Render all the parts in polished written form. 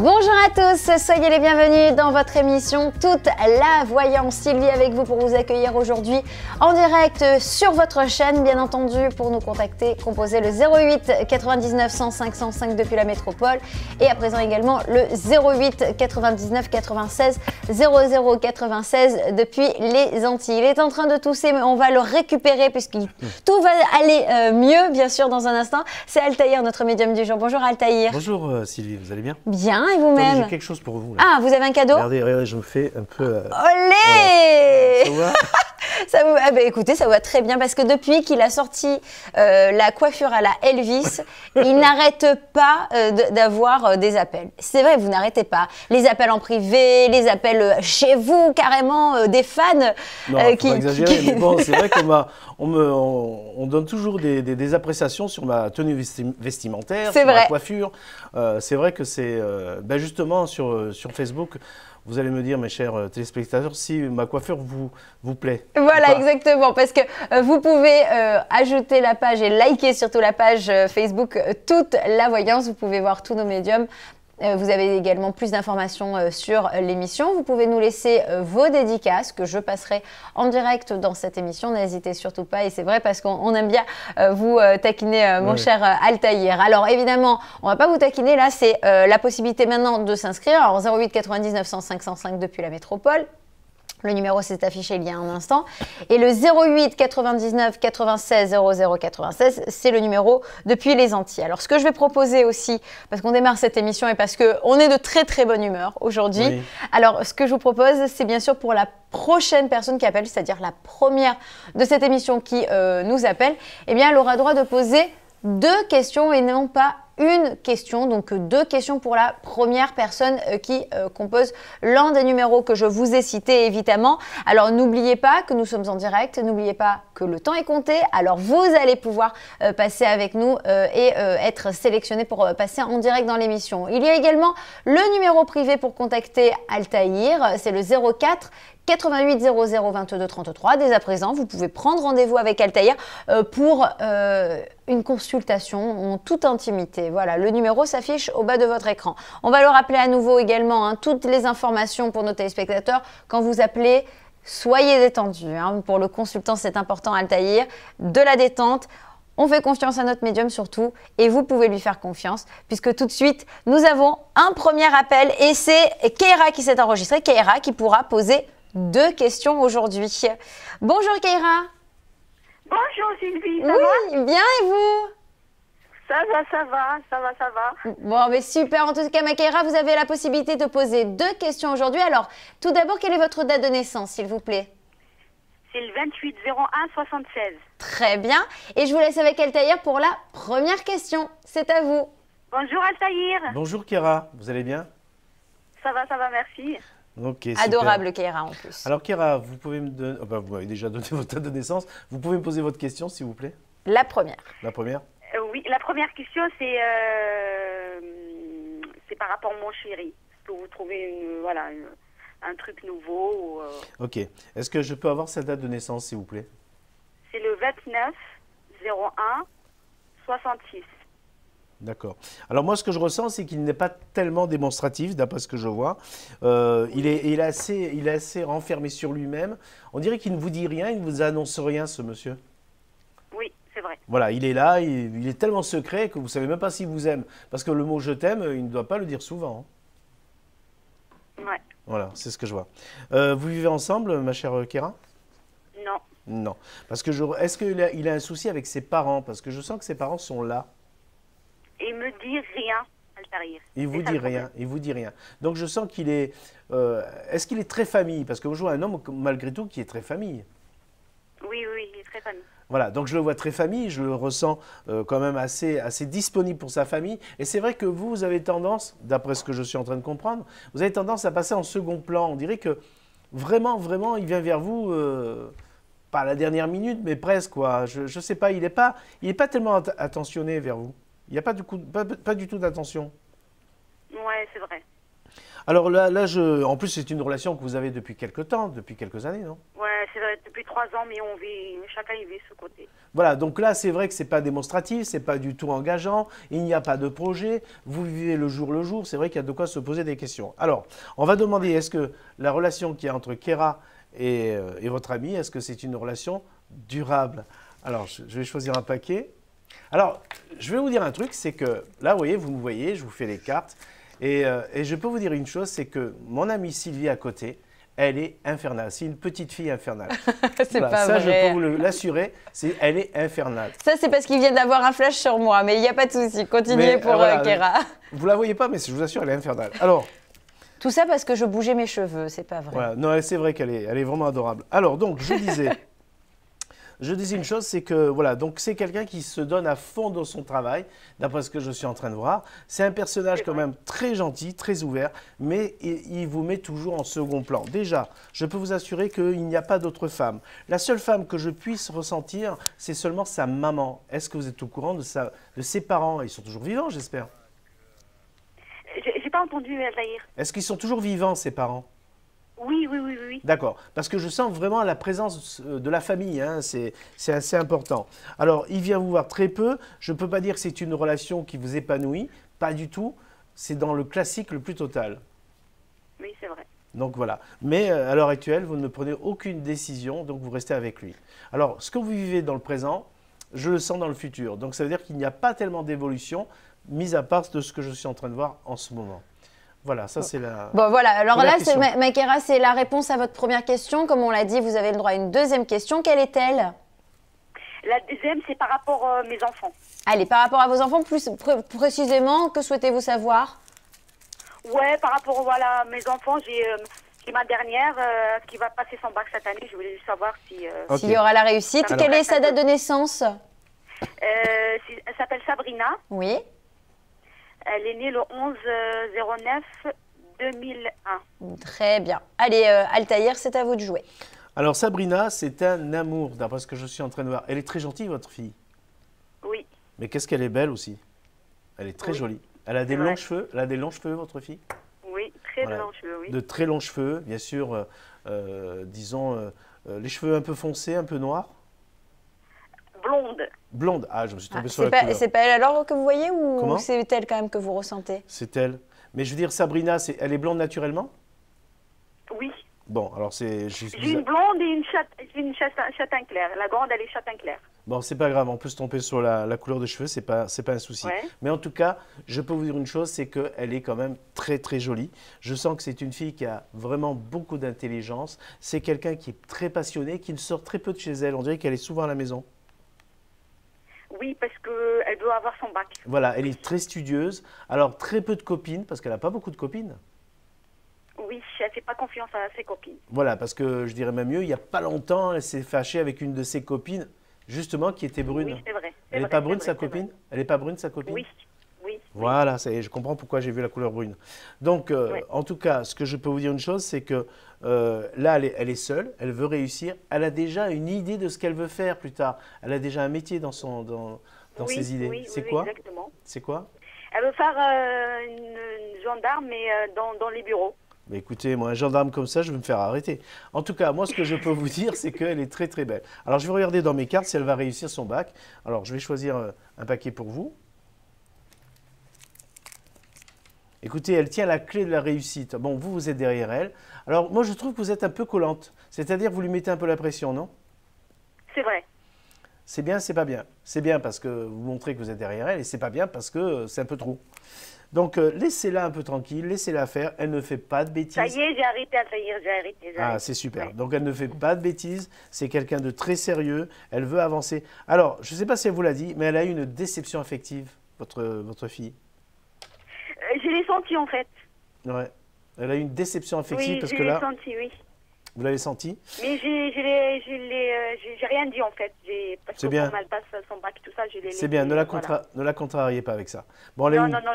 Bonjour à tous, soyez les bienvenus dans votre émission Toute la Voyance. Sylvie avec vous pour vous accueillir aujourd'hui en direct sur votre chaîne, bien entendu. Pour nous contacter, composez le 08 99 105 105 depuis la métropole et à présent également le 08 99 96 00 96 depuis les Antilles. Il est en train de tousser, mais on va le récupérer puisque tout va aller mieux, bien sûr, dans un instant. C'est Altaïr, notre médium du jour. Bonjour Altaïr. Bonjour Sylvie, vous allez bien? Bien, et vous-même? J'ai quelque chose pour vous. Là. Ah, vous avez un cadeau? Regardez, je me fais un peu... Olé! Voilà. Ça vous... Ah ben, écoutez, ça va très bien parce que depuis qu'il a sorti la coiffure à la Elvis, il n'arrête pas d'avoir des appels. C'est vrai, vous n'arrêtez pas. Les appels en privé, les appels chez vous, carrément, des fans. Non, faut pas exagérer, mais bon, c'est vrai on donne toujours des appréciations sur ma tenue vestimentaire, sur ma coiffure. C'est vrai que c'est justement sur Facebook. Vous allez me dire, mes chers téléspectateurs, si ma coiffure vous plaît. Voilà, exactement, parce que vous pouvez ajouter la page et liker surtout la page Facebook Toute la Voyance. Vous pouvez voir tous nos médiums. Vous avez également plus d'informations sur l'émission. Vous pouvez nous laisser vos dédicaces que je passerai en direct dans cette émission. N'hésitez surtout pas. Et c'est vrai parce qu'on aime bien vous taquiner, mon cher Altaïr. Alors évidemment, on ne va pas vous taquiner. Là, c'est la possibilité maintenant de s'inscrire. Alors 08 99 105 105 depuis la métropole. Le numéro s'est affiché il y a un instant. Et le 08 99 96 00 96, c'est le numéro depuis les Antilles. Alors, ce que je vais proposer aussi, parce qu'on démarre cette émission et parce qu'on est de très très bonne humeur aujourd'hui. Oui. Alors, ce que je vous propose, c'est bien sûr pour la prochaine personne qui appelle, c'est-à-dire la première de cette émission qui nous appelle, eh bien, elle aura droit de poser 2 questions et non pas une question, donc 2 questions pour la première personne qui compose l'un des numéros que je vous ai cités, évidemment. Alors n'oubliez pas que nous sommes en direct, n'oubliez pas que le temps est compté, alors vous allez pouvoir passer avec nous et être sélectionné pour passer en direct dans l'émission. Il y a également le numéro privé pour contacter Altaïr, c'est le 04 88 00 22 33. Dès à présent, vous pouvez prendre rendez-vous avec Altaïr pour une consultation en toute intimité. Voilà, le numéro s'affiche au bas de votre écran. On va le rappeler à nouveau également, hein, toutes les informations pour nos téléspectateurs. Quand vous appelez, soyez détendus. Hein. Pour le consultant, c'est important, Altaïr. De la détente. On fait confiance à notre médium surtout et vous pouvez lui faire confiance puisque tout de suite, nous avons un premier appel et c'est Keira qui s'est enregistrée. Keira qui pourra poser 2 questions aujourd'hui. Bonjour Keira. Bonjour Sylvie, ça va? Bien et vous? Ça va. Bon, mais super. En tout cas, ma Keira, vous avez la possibilité de poser 2 questions aujourd'hui. Alors, tout d'abord, quelle est votre date de naissance, s'il vous plaît? C'est le 28 01 76. Très bien. Et je vous laisse avec Altaïr pour la première question. C'est à vous. Bonjour Altaïr. Bonjour Keira, vous allez bien? Ça va, merci. Ok, adorable Keira en plus. Alors Keira, vous pouvez me donner, vous m'avez déjà donné votre date de naissance. Vous pouvez me poser votre question, s'il vous plaît? La première. La première? Oui, la première question, c'est par rapport à mon chéri. Est-ce que vous trouvez un truc nouveau ou, Ok. Est-ce que je peux avoir sa date de naissance, s'il vous plaît? C'est le 29 01 66. D'accord. Alors moi, ce que je ressens, c'est qu'il n'est pas tellement démonstratif, d'après ce que je vois. Il est assez renfermé sur lui-même. On dirait qu'il ne vous dit rien, il ne vous annonce rien, ce monsieur. Oui, c'est vrai. Voilà, il est là, il est tellement secret que vous ne savez même pas s'il vous aime. Parce que le mot « je t'aime », il ne doit pas le dire souvent. Hein. Ouais. Voilà, c'est ce que je vois. Vous vivez ensemble, ma chère Keira? Non. Non. Parce que est-ce qu'il a un souci avec ses parents? Parce que je sens que ses parents sont là. Et il me dit rien, Altaïr. Il vous dit rien, il vous dit rien. Donc je sens qu'il est... est-ce qu'il est très famille? Parce que je vois un homme, malgré tout, qui est très famille. Oui, il est très famille. Voilà, donc je le vois très famille, je le ressens quand même assez disponible pour sa famille. Et c'est vrai que vous avez tendance, d'après ce que je suis en train de comprendre, vous avez tendance à passer en second plan. On dirait que vraiment, il vient vers vous, pas à la dernière minute, mais presque, quoi. Je ne sais pas, il n'est pas tellement attentionné vers vous. Il n'y a pas du tout d'attention. Ouais, c'est vrai. Alors là, en plus, c'est une relation que vous avez depuis quelque temps, depuis quelques années, non? Ouais, c'est vrai, depuis 3 ans, mais on vit, chacun y vit de ce côté. Voilà, donc là, c'est vrai que c'est pas démonstratif, c'est pas du tout engageant, il n'y a pas de projet, vous vivez le jour, c'est vrai qu'il y a de quoi se poser des questions. Alors, on va demander, est-ce que la relation qu'il y a entre Kéra et votre ami, est-ce que c'est une relation durable? Alors, je vais choisir un paquet. Alors, je vais vous dire un truc, c'est que là, vous me voyez, je vous fais les cartes, et je peux vous dire une chose, c'est que mon amie Sylvie à côté, elle est infernale. C'est une petite fille infernale. C'est voilà, pas ça, vrai. je peux vous l'assurer, elle est infernale. Ça, c'est parce qu'il vient d'avoir un flash sur moi, mais il n'y a pas de souci. Continuez pour voilà, Kéra. Vous la voyez pas, mais je vous assure, elle est infernale. Alors, Tout ça parce que je bougeais mes cheveux, c'est pas vrai. voilà, non, c'est vrai qu'elle est vraiment adorable. Alors, donc, je disais une chose, c'est que voilà, donc c'est quelqu'un qui se donne à fond dans son travail, d'après ce que je suis en train de voir. C'est un personnage quand même très gentil, très ouvert, mais il vous met toujours en second plan. Déjà, je peux vous assurer qu'il n'y a pas d'autre femme. La seule femme que je puisse ressentir, c'est seulement sa maman. Est-ce que vous êtes au courant de ses parents? Ils sont toujours vivants, j'espère. J'ai pas entendu, Zahir. Est-ce qu'ils sont toujours vivants, ses parents? Oui, oui, oui, oui, oui. D'accord, parce que je sens vraiment la présence de la famille, hein, c'est assez important. Alors, il vient vous voir très peu, je ne peux pas dire que c'est une relation qui vous épanouit, pas du tout, c'est dans le classique le plus total. Oui, c'est vrai. Donc voilà, mais à l'heure actuelle, vous ne prenez aucune décision, donc vous restez avec lui. Alors, ce que vous vivez dans le présent, je le sens dans le futur, donc ça veut dire qu'il n'y a pas tellement d'évolution, mis à part de ce que je suis en train de voir en ce moment. Voilà, ça c'est la... Bon voilà, alors là, question. Kéra, c'est la réponse à votre première question. Comme on l'a dit, vous avez le droit à une deuxième question. Quelle est-elle? La deuxième, c'est par rapport à mes enfants. Allez, par rapport à vos enfants, plus précisément, que souhaitez-vous savoir? Ouais, par rapport voilà, à mes enfants, j'ai ma dernière qui va passer son bac cette année. Je voulais juste savoir si... Ok. S'il y aura la réussite. Alors, Quelle est sa date de naissance? elle s'appelle Sabrina. Oui. Elle est née le 11/09/2001. Très bien. Allez, Altaïr, c'est à vous de jouer. Alors Sabrina, c'est un amour, d'après ce que je suis en train de voir. Elle est très gentille, votre fille. Oui, Mais qu'est-ce qu'elle est belle aussi. Elle est très Oui. jolie. Elle a des C'est vrai. longs cheveux. Elle a des longs cheveux, votre fille. oui, très Voilà. longs cheveux, oui. De très longs cheveux, bien sûr. Disons, les cheveux un peu foncés, un peu noirs. Blonde. Blonde. Ah, je me suis Ah, tombé sur la couleur. c'est pas elle alors que vous voyez Comment ou c'est elle quand même que vous ressentez? C'est elle. Mais je veux dire, Sabrina, elle est blonde naturellement? Oui. Bon, alors c'est... J'ai une blonde et une châtain clair. La grande, elle est châtain clair. Bon, c'est pas grave, on peut se tromper sur la couleur des cheveux, c'est pas un souci. Ouais. Mais en tout cas, je peux vous dire une chose, c'est qu'elle est quand même très très jolie. Je sens que c'est une fille qui a vraiment beaucoup d'intelligence. C'est quelqu'un qui est très passionné, qui ne sort très peu de chez elle. On dirait qu'elle est souvent à la maison. Oui, parce qu'elle doit avoir son bac. Voilà, elle est très studieuse. Alors, très peu de copines, parce qu'elle n'a pas beaucoup de copines. Oui, elle ne fait pas confiance à ses copines. Voilà, parce que je dirais même mieux, il n'y a pas longtemps, elle s'est fâchée avec une de ses copines, justement, qui était brune. Oui, c'est vrai. Elle n'est pas brune, sa copine? Elle n'est pas brune, sa copine? Oui, oui. Voilà, ça y est, je comprends pourquoi j'ai vu la couleur brune. Donc, en tout cas, ce que je peux vous dire une chose, c'est que là, elle est seule, elle veut réussir, elle a déjà une idée de ce qu'elle veut faire plus tard. Elle a déjà un métier dans ses idées. Oui, c'est oui, quoi? exactement. C'est quoi? Elle veut faire une gendarme, mais dans les bureaux. Mais écoutez, moi, un gendarme comme ça, je vais me faire arrêter. En tout cas, moi, ce que je peux vous dire, c'est qu'elle est très, très belle. Alors, je vais regarder dans mes cartes si elle va réussir son bac. Alors, je vais choisir un paquet pour vous. Écoutez, elle tient la clé de la réussite. Bon, vous êtes derrière elle. Alors, moi, je trouve que vous êtes un peu collante. C'est-à-dire que vous lui mettez un peu la pression, non? C'est vrai. C'est bien, c'est pas bien. C'est bien parce que vous montrez que vous êtes derrière elle et c'est pas bien parce que c'est un peu trop. Donc, laissez-la un peu tranquille, laissez-la faire. Elle ne fait pas de bêtises. Ça y est, j'ai arrêté, j'ai arrêté. Ah, c'est super. Ouais. Donc, elle ne fait pas de bêtises. C'est quelqu'un de très sérieux. Elle veut avancer. Alors, je ne sais pas si elle vous l'a dit, mais elle a eu une déception affective, votre fille. Je l'ai senti, en fait. Ouais. Elle a eu une déception affective Oui, parce je que l'ai là, senti, oui. vous l'avez senti. Mais j'ai rien dit, en fait. Parce C'est que bien. quand elle passe son bac, tout ça, je l'ai C'est bien, laissé, ne la contrariez pas avec ça. Bon, elle a Non, eu une- non, non,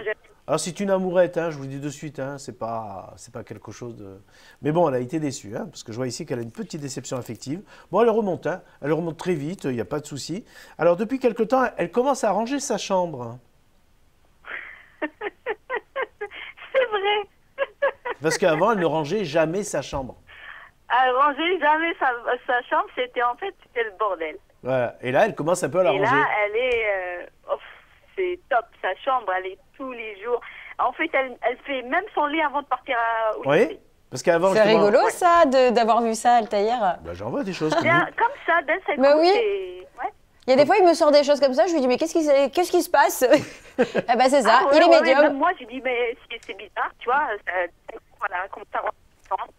Alors, c'est une amourette, hein, je vous le dis de suite, hein, c'est pas quelque chose de... Mais bon, elle a été déçue, hein, parce que je vois ici qu'elle a une petite déception affective. Bon, elle remonte, hein, elle remonte très vite, il n'y a pas de souci. Alors, depuis quelque temps, elle commence à ranger sa chambre. c'est vrai. Parce qu'avant, elle ne rangeait jamais sa chambre. Elle rangeait jamais sa chambre, c'était le bordel. Voilà. Et là, elle commence un peu à la Et ranger. là, elle est, c'est top, sa chambre, elle est tous les jours. En fait, elle fait même son lit avant de partir au lycée. Oui. Parce qu'avant, C'est justement- rigolo ça d'avoir vu ça, Altaïr. Bah, j'en vois des choses comme Bien, vous. comme ça, d'un seul Mais coup, oui. c'est... Ouais. Il y a des fois, il me sort des choses comme ça, je lui dis mais qu'est-ce qui se passe? Eh ben c'est ça, Ah, ouais, il est ouais, médium. même moi, j'ai dit, mais c'est bizarre, tu vois. Voilà, comme ça,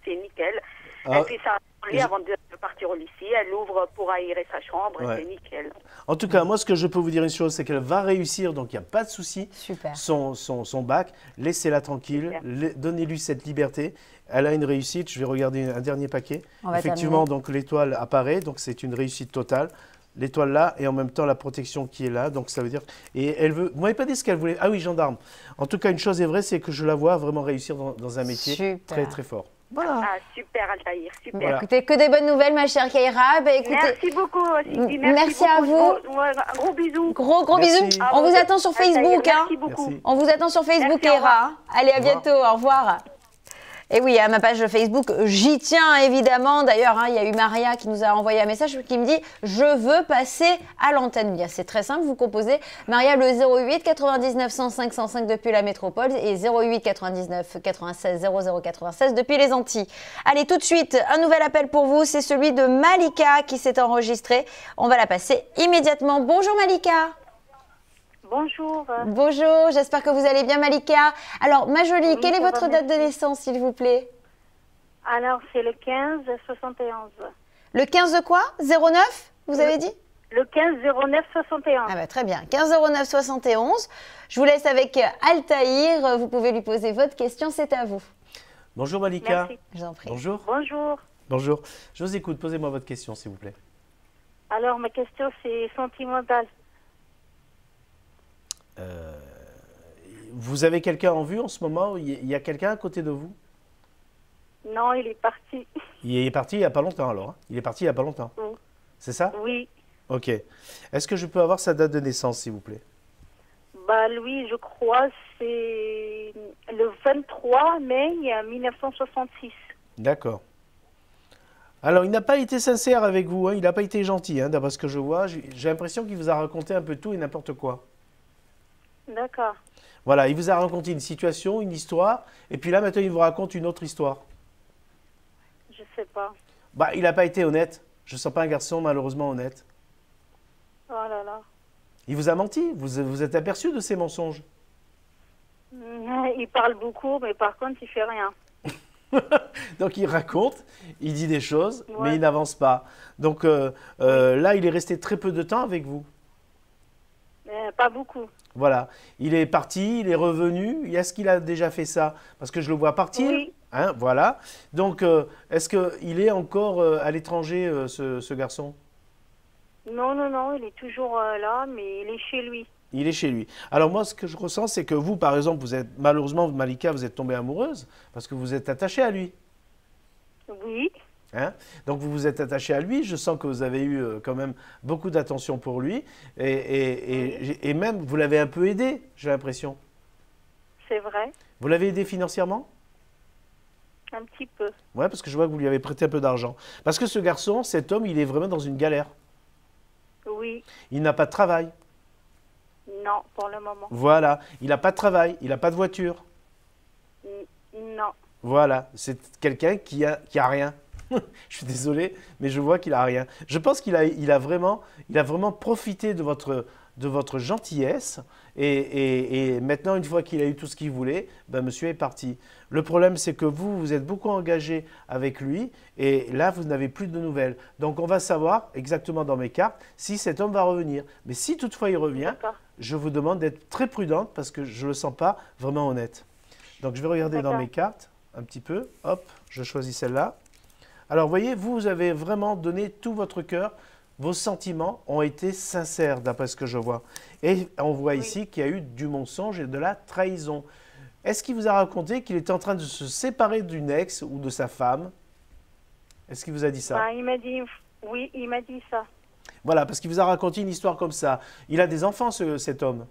c'est nickel. Ah, Elle fait ça lit je- avant de partir au lycée. Elle ouvre pour aérer sa chambre, Ouais. c'est nickel. En tout cas, moi, ce que je peux vous dire une chose, c'est qu'elle va réussir, donc il n'y a pas de souci. Super. Son bac, laissez-la tranquille, Super. donnez-lui cette liberté. Elle a une réussite. Je vais regarder un dernier paquet. On va Effectivement, terminer. donc l'étoile apparaît, donc c'est une réussite totale. L'étoile là et en même temps la protection qui est là, donc ça veut dire. Et elle veut. Vous m'avez pas dit ce qu'elle voulait. Ah oui, gendarme. En tout cas, une chose est vraie, c'est que je la vois vraiment réussir dans un métier Super. très très fort. Voilà. Ah, super, Altaïr, super. Voilà. Écoutez, que des bonnes nouvelles, ma chère Kaira. Bah, écoutez, Merci beaucoup, Sylvie. Merci à beaucoup. vous. Ouais, un gros bisou. gros Merci. bisous. Ah, On vous ouais. attend sur Altaïr, Facebook. Hein. Merci beaucoup. Merci. On vous attend sur Facebook, Merci, au revoir. Kaira. Allez, à Au revoir. bientôt. Au revoir. Et oui, à ma page Facebook, j'y tiens évidemment. D'ailleurs, hein, il y a eu Maria qui nous a envoyé un message qui me dit « Je veux passer à l'antenne ». Bien, c'est très simple, vous composez Maria le 08 99 105 105 depuis la métropole et 08 99 96 00 96 depuis les Antilles. Allez, tout de suite, un nouvel appel pour vous, c'est celui de Malika qui s'est enregistrée. On va la passer immédiatement. Bonjour Malika. Bonjour. Bonjour, j'espère que vous allez bien Malika. Alors, ma jolie, Oui, quelle est ça va, votre date de merci. naissance, s'il vous plaît? Alors, c'est le 15-71. Le 15 de quoi? 09, vous avez dit? Le 15-09-61. Ah bah très bien, 15 09 71. Je vous laisse avec Altaïr, vous pouvez lui poser votre question, c'est à vous. Bonjour Malika. Merci. Je vous en prie. Bonjour. Bonjour. Bonjour. Je vous écoute. Posez-moi votre question, s'il vous plaît. Alors, ma question, c'est sentimentale. Vous avez quelqu'un en vue en ce moment? Il y a quelqu'un à côté de vous? Non, il est parti. Il est parti il n'y a pas longtemps alors. Hein. Il est parti il n'y a pas longtemps. Oui. C'est ça? Oui. Ok. Est-ce que je peux avoir sa date de naissance, s'il vous plaît? Bah, lui, je crois, c'est le 23 mai 1966. D'accord. Alors, il n'a pas été sincère avec vous, hein. Il n'a pas été gentil, hein, d'après ce que je vois. J'ai l'impression qu'il vous a raconté un peu tout et n'importe quoi. D'accord. Voilà, il vous a raconté une situation, une histoire, et puis là, maintenant, il vous raconte une autre histoire. Je sais pas. Bah, il n'a pas été honnête. Je ne sens pas un garçon malheureusement honnête. Oh là là. Il vous a menti. Vous êtes aperçu de ses mensonges. Il parle beaucoup, mais par contre, il fait rien. Donc, il raconte, il dit des choses, Ouais. mais il n'avance pas. Donc, là, il est resté très peu de temps avec vous. Pas beaucoup. Voilà. Il est parti, il est revenu. Est-ce qu'il a déjà fait ça? Parce que je le vois partir. Oui. Hein, voilà. Donc, est-ce qu'il est encore à l'étranger, ce garçon? Non, non, non, il est toujours là, mais il est chez lui. Il est chez lui. Alors moi, ce que je ressens, c'est que vous, par exemple, vous êtes malheureusement, Malika, vous êtes tombée amoureuse parce que vous êtes attachée à lui. Oui. Hein? Donc vous vous êtes attaché à lui. Je sens que vous avez eu quand même beaucoup d'attention pour lui et même vous l'avez un peu aidé, j'ai l'impression. C'est vrai. Vous l'avez aidé financièrement? Un petit peu. Ouais, parce que je vois que vous lui avez prêté un peu d'argent. Parce que ce garçon, cet homme, il est vraiment dans une galère. Oui. Il n'a pas de travail. Non, pour le moment. Voilà. Il n'a pas de travail. Il n'a pas de voiture. Non. Voilà. C'est quelqu'un qui a rien. Je suis désolé, mais je vois qu'il a rien. Je pense qu'il a vraiment profité de votre gentillesse et maintenant, une fois qu'il a eu tout ce qu'il voulait, ben, monsieur est parti. Le problème, c'est que vous êtes beaucoup engagé avec lui et là, vous n'avez plus de nouvelles. Donc, on va savoir exactement dans mes cartes si cet homme va revenir. Mais si toutefois il revient, D'accord. je vous demande d'être très prudente parce que je ne le sens pas vraiment honnête. Donc, je vais regarder dans D'accord. mes cartes un petit peu. Hop, je choisis celle-là. Alors, voyez, vous avez vraiment donné tout votre cœur. Vos sentiments ont été sincères, d'après ce que je vois. Et on voit ici qu'il y a eu du mensonge et de la trahison. Est-ce qu'il vous a raconté qu'il était en train de se séparer d'une ex ou de sa femme? Est-ce qu'il vous a dit ça? Bah, il m'a dit, oui, il m'a dit ça. Voilà, parce qu'il vous a raconté une histoire comme ça. Il a des enfants, cet homme?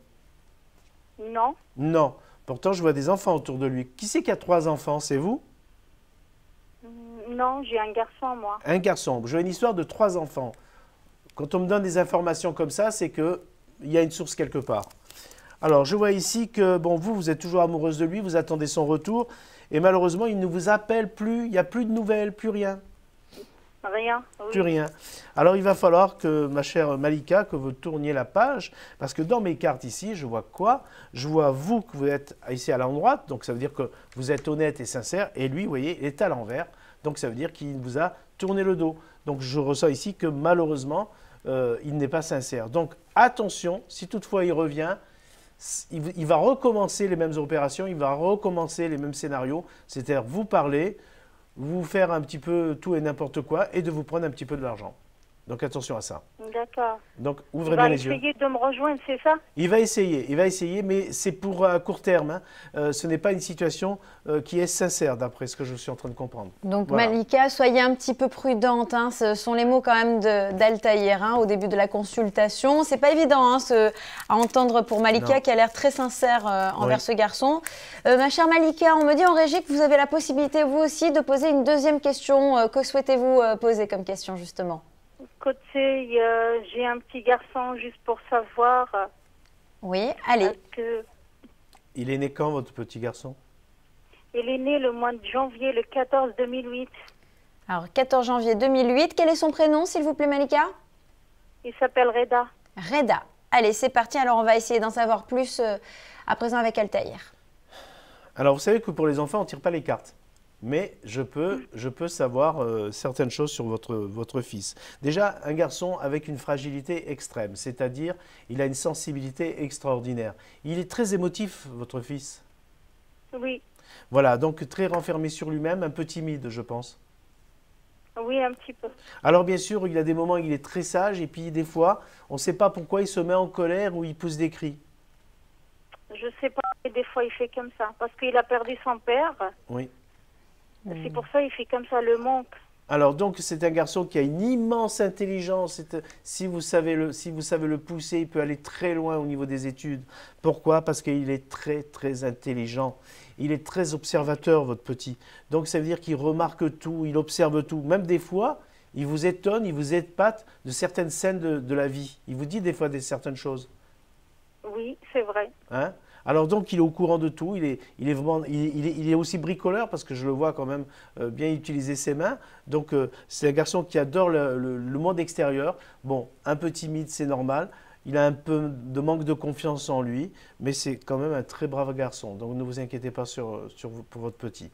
Non. Non. Pourtant, je vois des enfants autour de lui. Qui c'est qui a 3 enfants? C'est vous? Non, j'ai un garçon, moi. Un garçon. Je vois une histoire de 3 enfants. Quand on me donne des informations comme ça, c'est qu'il y a une source quelque part. Alors, je vois ici que, bon, vous êtes toujours amoureuse de lui, vous attendez son retour, et malheureusement, il ne vous appelle plus, il n'y a plus de nouvelles, plus rien. Rien. Oui. Plus rien. Alors, il va falloir que, ma chère Malika, que vous tourniez la page, parce que dans mes cartes ici, je vois quoi? Je vois vous, que vous êtes ici à l'endroite, donc ça veut dire que vous êtes honnête et sincère, et lui, vous voyez, il est à l'envers, donc ça veut dire qu'il vous a tourné le dos. Donc, je ressens ici que, malheureusement, il n'est pas sincère. Donc, attention, si toutefois il revient, il va recommencer les mêmes opérations, il va recommencer les mêmes scénarios, c'est-à-dire vous parler, vous faire un petit peu tout et n'importe quoi et de vous prendre un petit peu de l'argent. Donc attention à ça. D'accord. Donc ouvrez bien les yeux. Il va essayer de me rejoindre, c'est ça? Il va essayer, mais c'est pour court terme. Hein. Ce n'est pas une situation qui est sincère, d'après ce que je suis en train de comprendre. Donc voilà. Malika, soyez un petit peu prudente. Hein. Ce sont les mots quand même d'Altaïr hein, au début de la consultation. C'est pas évident hein, à entendre pour Malika Non. qui a l'air très sincère envers Oui. ce garçon. Ma chère Malika, on me dit en régie que vous avez la possibilité vous aussi de poser une deuxième question. Que souhaitez-vous poser comme question justement? Côté, j'ai un petit garçon juste pour savoir. Oui, allez. Que Il est né quand, votre petit garçon? il est né le mois de janvier, le 14 2008. Alors 14 janvier 2008. Quel est son prénom s'il vous plaît Malika? Il s'appelle Reda. Reda. Allez, c'est parti. Alors on va essayer d'en savoir plus à présent avec Altaïr. Alors vous savez que pour les enfants, on ne tire pas les cartes. Mais je peux savoir certaines choses sur votre fils. Déjà, un garçon avec une fragilité extrême, c'est-à-dire il a une sensibilité extraordinaire. Il est très émotif, votre fils. Oui. Voilà, donc très renfermé sur lui-même, un peu timide, je pense. Oui, un petit peu. Alors bien sûr, il y a des moments où il est très sage et puis des fois, on ne sait pas pourquoi il se met en colère ou il pousse des cris. Je sais pas, et des fois il fait comme ça. Parce qu'il a perdu son père. Oui. C'est pour ça qu'il fait comme ça, le manque. Alors donc c'est un garçon qui a une immense intelligence. Si vous savez le pousser, il peut aller très loin au niveau des études. Pourquoi? Parce qu'il est très très intelligent. Il est très observateur, votre petit. Donc ça veut dire qu'il remarque tout, il observe tout. Même des fois, il vous étonne, il vous épate de certaines scènes de la vie. Il vous dit des fois certaines choses. Oui, c'est vrai. Hein? Alors donc il est au courant de tout, il est aussi bricoleur parce que je le vois quand même bien utiliser ses mains. Donc c'est un garçon qui adore le monde extérieur. Bon, un peu timide, c'est normal. Il a un peu de manque de confiance en lui, mais c'est quand même un très brave garçon. Donc ne vous inquiétez pas pour votre petit.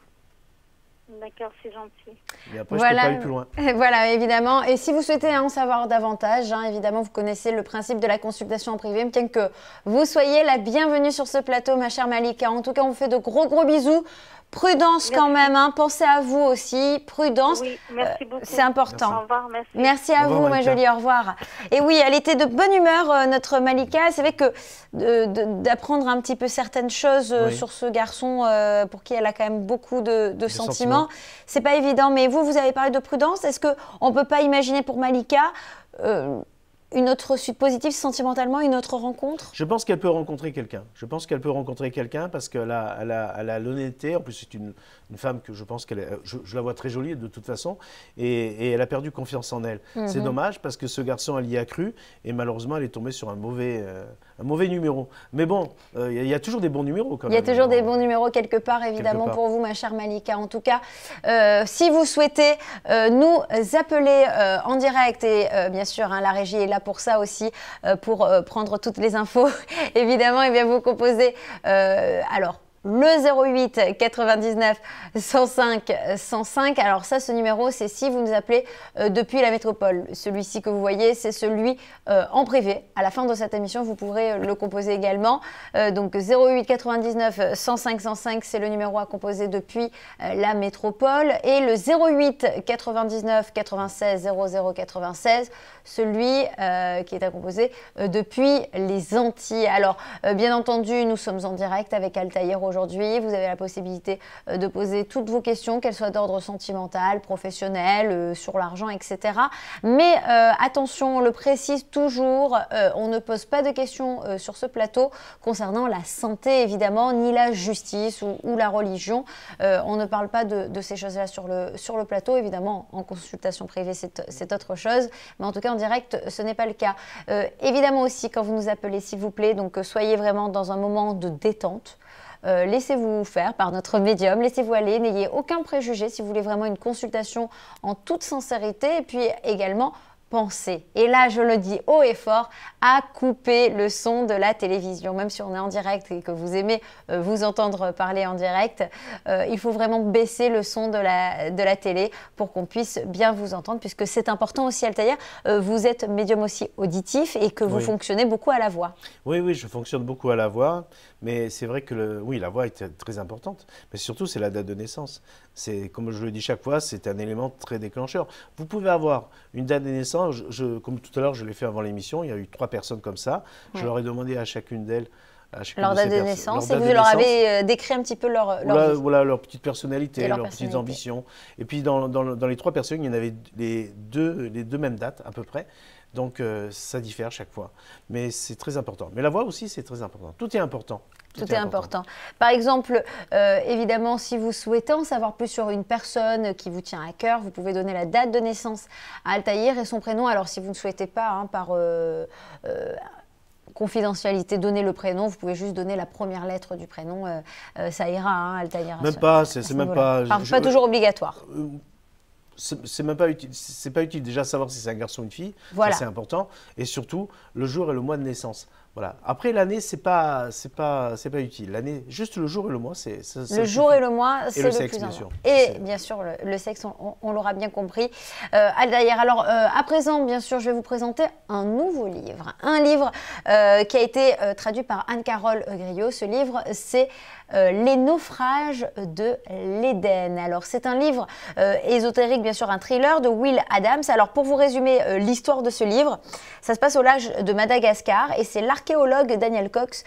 D'accord, c'est gentil. Et après, je ne peux pas aller plus loin. Voilà, évidemment. Et si vous souhaitez en savoir davantage, hein, évidemment, vous connaissez le principe de la consultation en privé, bien que vous soyez la bienvenue sur ce plateau, ma chère Malika. En tout cas, on vous fait de gros bisous. Prudence quand même, hein. Pensez à vous aussi, prudence, oui, merci beaucoup. C'est important. Au revoir, merci. Merci à vous, ma jolie, au revoir. Et oui, elle était de bonne humeur, notre Malika. C'est vrai que d'apprendre un petit peu certaines choses sur ce garçon pour qui elle a quand même beaucoup de sentiments, c'est pas évident. Mais vous avez parlé de prudence. Est-ce qu'on ne peut pas imaginer pour Malika une autre suite positive sentimentalement, une autre rencontre? Je pense qu'elle peut rencontrer quelqu'un. Je pense qu'elle peut rencontrer quelqu'un parce qu'elle a l'honnêteté. En plus, c'est une femme que je pense je la vois très jolie de toute façon. Et elle a perdu confiance en elle. C'est dommage parce que ce garçon, elle y a cru. Et malheureusement, elle est tombée sur un mauvais numéro. Mais bon, il y a toujours des bons numéros quand même. Il y a toujours des bons numéros quelque part, évidemment, pour vous, ma chère Malika. En tout cas, si vous souhaitez nous appeler en direct, et bien sûr, hein, la régie est là pour ça aussi, pour prendre toutes les infos, évidemment, et bien vous composez alors le 08 99 105 105. Alors ça, ce numéro, c'est si vous nous appelez depuis la métropole. Celui-ci que vous voyez, c'est celui en privé. À la fin de cette émission, vous pourrez le composer également. Donc 08 99 105 105, c'est le numéro à composer depuis la métropole. Et le 08 99 96 00 96, celui qui est à composer depuis les Antilles. Alors, bien entendu, nous sommes en direct avec Altaïr aujourd'hui. aujourd'hui. Vous avez la possibilité de poser toutes vos questions, qu'elles soient d'ordre sentimental, professionnel, sur l'argent, etc. Mais attention, on le précise toujours, on ne pose pas de questions sur ce plateau concernant la santé, évidemment, ni la justice ou la religion. On ne parle pas de ces choses-là sur le plateau. Évidemment, en consultation privée, c'est autre chose. Mais en tout cas, en direct, ce n'est pas le cas. Évidemment aussi, quand vous nous appelez, s'il vous plaît, donc soyez vraiment dans un moment de détente. Laissez-vous faire par notre médium, laissez-vous aller, n'ayez aucun préjugé si vous voulez vraiment une consultation en toute sincérité. Et puis également, pensez, et là je le dis haut et fort, à couper le son de la télévision. Même si on est en direct et que vous aimez vous entendre parler en direct, il faut vraiment baisser le son de la télé pour qu'on puisse bien vous entendre, puisque c'est important aussi, Altaïr, vous êtes médium aussi auditif et que vous fonctionnez beaucoup à la voix. Oui, oui, je fonctionne beaucoup à la voix, mais c'est vrai que la voix est très importante, mais surtout c'est la date de naissance. C'est, comme je le dis chaque fois, c'est un élément très déclencheur. Vous pouvez avoir une date de naissance, comme tout à l'heure je l'ai fait avant l'émission, il y a eu 3 personnes comme ça, je leur ai demandé à chacune d'elles leur date de naissance, et vous leur avez décrit un petit peu leur vie. Voilà, leur petite personnalité, leurs petites ambitions. Et puis dans les 3 personnes, il y en avait les deux mêmes dates à peu près. Donc ça diffère chaque fois. Mais c'est très important. Mais la voix aussi, c'est très important. Tout est important. Tout est important. Par exemple, évidemment, si vous souhaitez en savoir plus sur une personne qui vous tient à cœur, vous pouvez donner la date de naissance à Altaïr et son prénom. Alors, si vous ne souhaitez pas, par confidentialité, donner le prénom, vous pouvez juste donner la première lettre du prénom. Ça ira, Altaïr. Même pas, c'est même pas... Pas toujours obligatoire. C'est même pas utile. C'est pas utile déjà de savoir si c'est un garçon ou une fille. Voilà. C'est important. Et surtout, le jour et le mois de naissance. Voilà. Après l'année, c'est pas utile. L'année, juste le jour et le mois, c'est le jour et le mois, c'est le sexe, plus bien important. sûr. Et bien sûr, le sexe, on l'aura bien compris. Altaïr, alors à présent, bien sûr, je vais vous présenter un nouveau livre. Un livre qui a été traduit par Anne-Carole Griot. Ce livre, c'est Les naufrages de l'Éden. Alors, c'est un livre ésotérique, bien sûr, un thriller de Will Adams. Alors, pour vous résumer l'histoire de ce livre, ça se passe au large de Madagascar et c'est l'archéologue Daniel Cox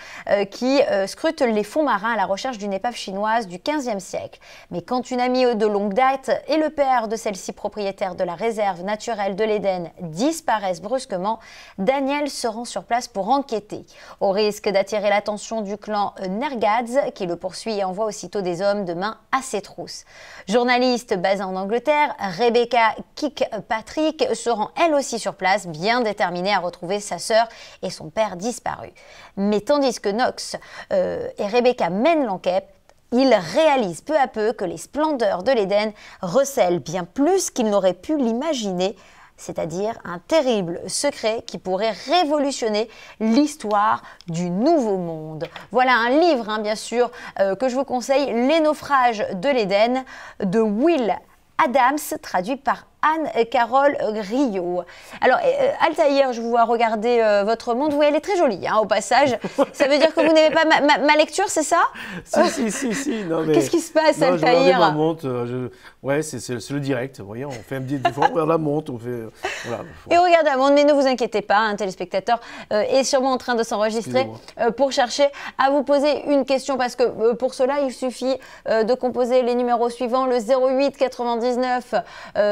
qui scrute les fonds marins à la recherche d'une épave chinoise du XVe siècle. Mais quand une amie de longue date et le père de celle-ci, propriétaire de la réserve naturelle de l'Éden, disparaissent brusquement, Daniel se rend sur place pour enquêter. Au risque d'attirer l'attention du clan Nergadz, qui le poursuit et envoie aussitôt des hommes de main à ses trousses. Journaliste basée en Angleterre, Rebecca Kirkpatrick se rend elle aussi sur place, bien déterminée à retrouver sa sœur et son père disparus. Mais tandis que Knox et Rebecca mènent l'enquête, ils réalisent peu à peu que les splendeurs de l'Éden recèlent bien plus qu'ils n'auraient pu l'imaginer, c'est-à-dire un terrible secret qui pourrait révolutionner l'histoire du nouveau monde. Voilà un livre, bien sûr, que je vous conseille, Les naufrages de l'Éden, de Will Adams, traduit par Anne-Carole Griot. Alors, Altaïr, je vous vois regarder votre montre. Oui, elle est très jolie, au passage. Ça veut dire que vous n'aimez pas ma lecture, c'est ça? Si. Qu'est-ce qui se passe, Altaïr? Je regardais ma montre. Ouais, c'est le direct. Vous voyez, on fait un petit défaut, on regarde la montre. Voilà. Et on regarde la montre, mais ne vous inquiétez pas, un téléspectateur est sûrement en train de s'enregistrer pour chercher à vous poser une question, parce que pour cela, il suffit de composer les numéros suivants, le 08 99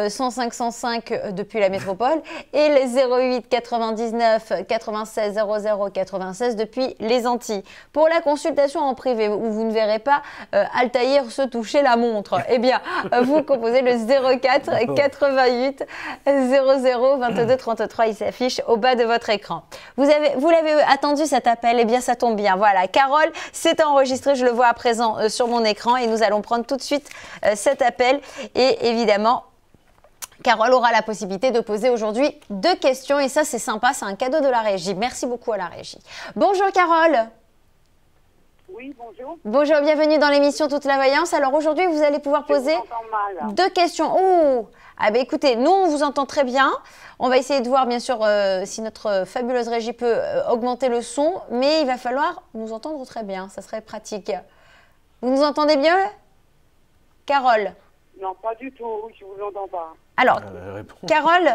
105 105 depuis la métropole et les 08 99 96 00 96 depuis les Antilles. Pour la consultation en privé, où vous ne verrez pas Altaïr se toucher la montre, eh bien, vous composez le 04 88 00 22 33, il s'affiche au bas de votre écran. Vous l'avez attendu cet appel, eh bien ça tombe bien. Voilà, Carole s'est enregistrée, je le vois à présent sur mon écran et nous allons prendre tout de suite cet appel et évidemment, Carole aura la possibilité de poser aujourd'hui 2 questions et ça c'est sympa, c'est un cadeau de la régie. Merci beaucoup à la régie. Bonjour Carole. Oui, bonjour. Bonjour, bienvenue dans l'émission Toute la Voyance. Alors aujourd'hui vous allez pouvoir poser 2 questions. Oh, ah ben écoutez, nous on vous entend très bien. On va essayer de voir bien sûr si notre fabuleuse régie peut augmenter le son, mais il va falloir nous entendre très bien, ça serait pratique. Vous nous entendez bien, Carole? Non, pas du tout, je ne vous entends pas. Alors, Carole,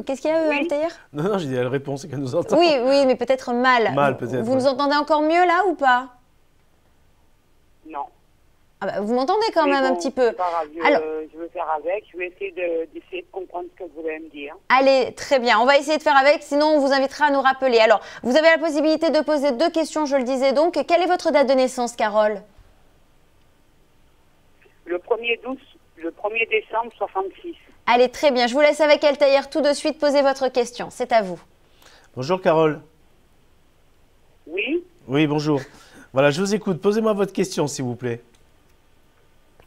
qu'est-ce qu'il y a, Altaïr? Non, j'ai dit elle répond, c'est qu'elle nous entend. Oui, mais peut-être mal. Mal, peut-être. Vous nous entendez encore mieux là ou pas? Ah bah, vous m'entendez quand Mais même un bon, petit peu. c'est pas grave, Alors, je vais faire avec. Je vais essayer d'essayer de comprendre ce que vous voulez me dire. allez, très bien. On va essayer de faire avec, sinon on vous invitera à nous rappeler. Alors, vous avez la possibilité de poser 2 questions, je le disais donc. Quelle est votre date de naissance, Carole? Le 1er décembre 66. Allez, très bien. Je vous laisse avec Altaïr tout de suite poser votre question. C'est à vous. Bonjour Carole. Oui. Oui, bonjour. Voilà, je vous écoute. Posez-moi votre question, s'il vous plaît.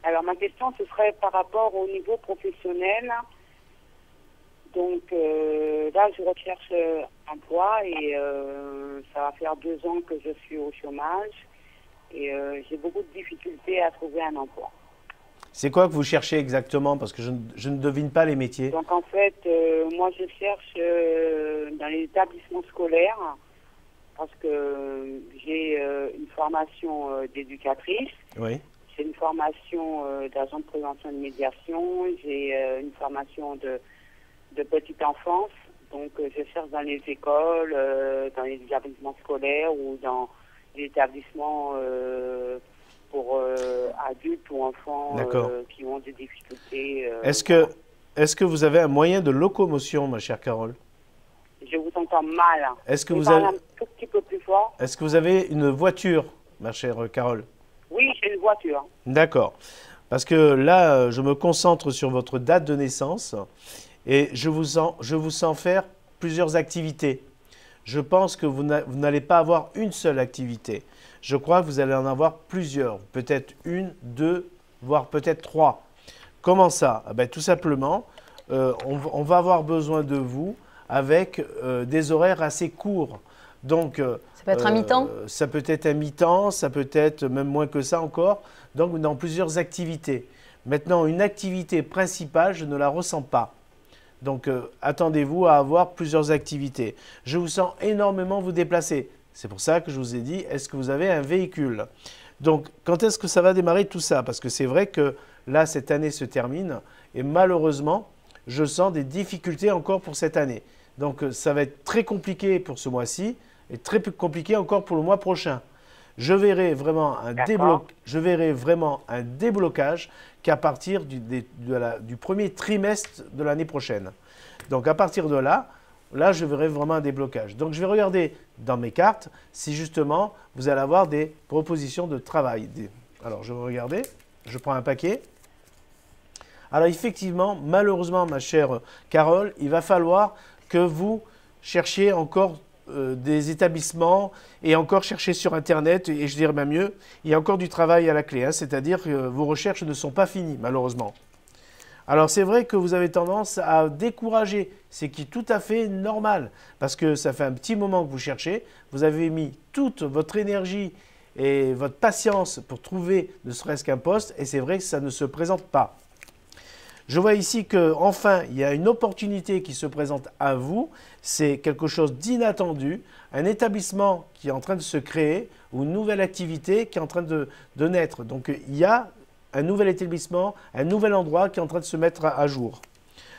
Alors, ma question, ce serait par rapport au niveau professionnel. Donc, là, je recherche emploi et ça va faire 2 ans que je suis au chômage. Et j'ai beaucoup de difficultés à trouver un emploi. C'est quoi que vous cherchez exactement? Parce que je ne devine pas les métiers. Donc, en fait, moi, je cherche dans les établissements scolaires parce que j'ai une formation d'éducatrice. Oui. J'ai une formation d'agent de prévention et de médiation. J'ai une formation de petite enfance. Donc, je cherche dans les écoles, dans les établissements scolaires ou dans les établissements pour adultes ou enfants qui ont des difficultés. Est-ce que vous avez un moyen de locomotion, ma chère Carole? Je vous entends mal. Est-ce que vous vous avez un tout petit peu plus fort? Est-ce que vous avez une voiture, ma chère Carole? Oui, j'ai une voiture. D'accord. Parce que là, je me concentre sur votre date de naissance et je vous sens faire plusieurs activités. Je pense que vous n'allez pas avoir une seule activité. Je crois que vous allez en avoir plusieurs, peut-être 1, 2, voire peut-être 3. Comment ça? Ben, tout simplement, on va avoir besoin de vous avec des horaires assez courts. Donc, ça peut être un mi-temps? Ça peut être un mi-temps, ça peut être même moins que ça encore. Donc, dans plusieurs activités. Maintenant, une activité principale, je ne la ressens pas. Donc, attendez-vous à avoir plusieurs activités. Je vous sens énormément vous déplacer. C'est pour ça que je vous ai dit, est-ce que vous avez un véhicule? Donc, quand est-ce que ça va démarrer tout ça? Parce que c'est vrai que là, cette année se termine et malheureusement, je sens des difficultés encore pour cette année. Donc, ça va être très compliqué pour ce mois-ci et très compliqué encore pour le mois prochain. Je verrai vraiment un déblocage qu'à partir du premier trimestre de l'année prochaine. Donc, à partir de là, je verrai vraiment un déblocage. Donc, je vais regarder dans mes cartes si justement vous allez avoir des propositions de travail. Alors, je vais regarder. Je prends un paquet. Alors, effectivement, malheureusement, ma chère Carole, il va falloir que vous cherchiez encore des établissements et encore chercher sur Internet. Et je dirais même mieux, il y a encore du travail à la clé. C'est-à-dire que vos recherches ne sont pas finies, malheureusement. Alors, c'est vrai que vous avez tendance à décourager, ce qui est tout à fait normal, parce que ça fait un petit moment que vous cherchez, vous avez mis toute votre énergie et votre patience pour trouver ne serait-ce qu'un poste, et c'est vrai que ça ne se présente pas. Je vois ici qu'enfin, il y a une opportunité qui se présente à vous, c'est quelque chose d'inattendu, un établissement qui est en train de se créer, ou une nouvelle activité qui est en train de naître. Donc, il y a un nouvel établissement, un nouvel endroit qui est en train de se mettre à jour.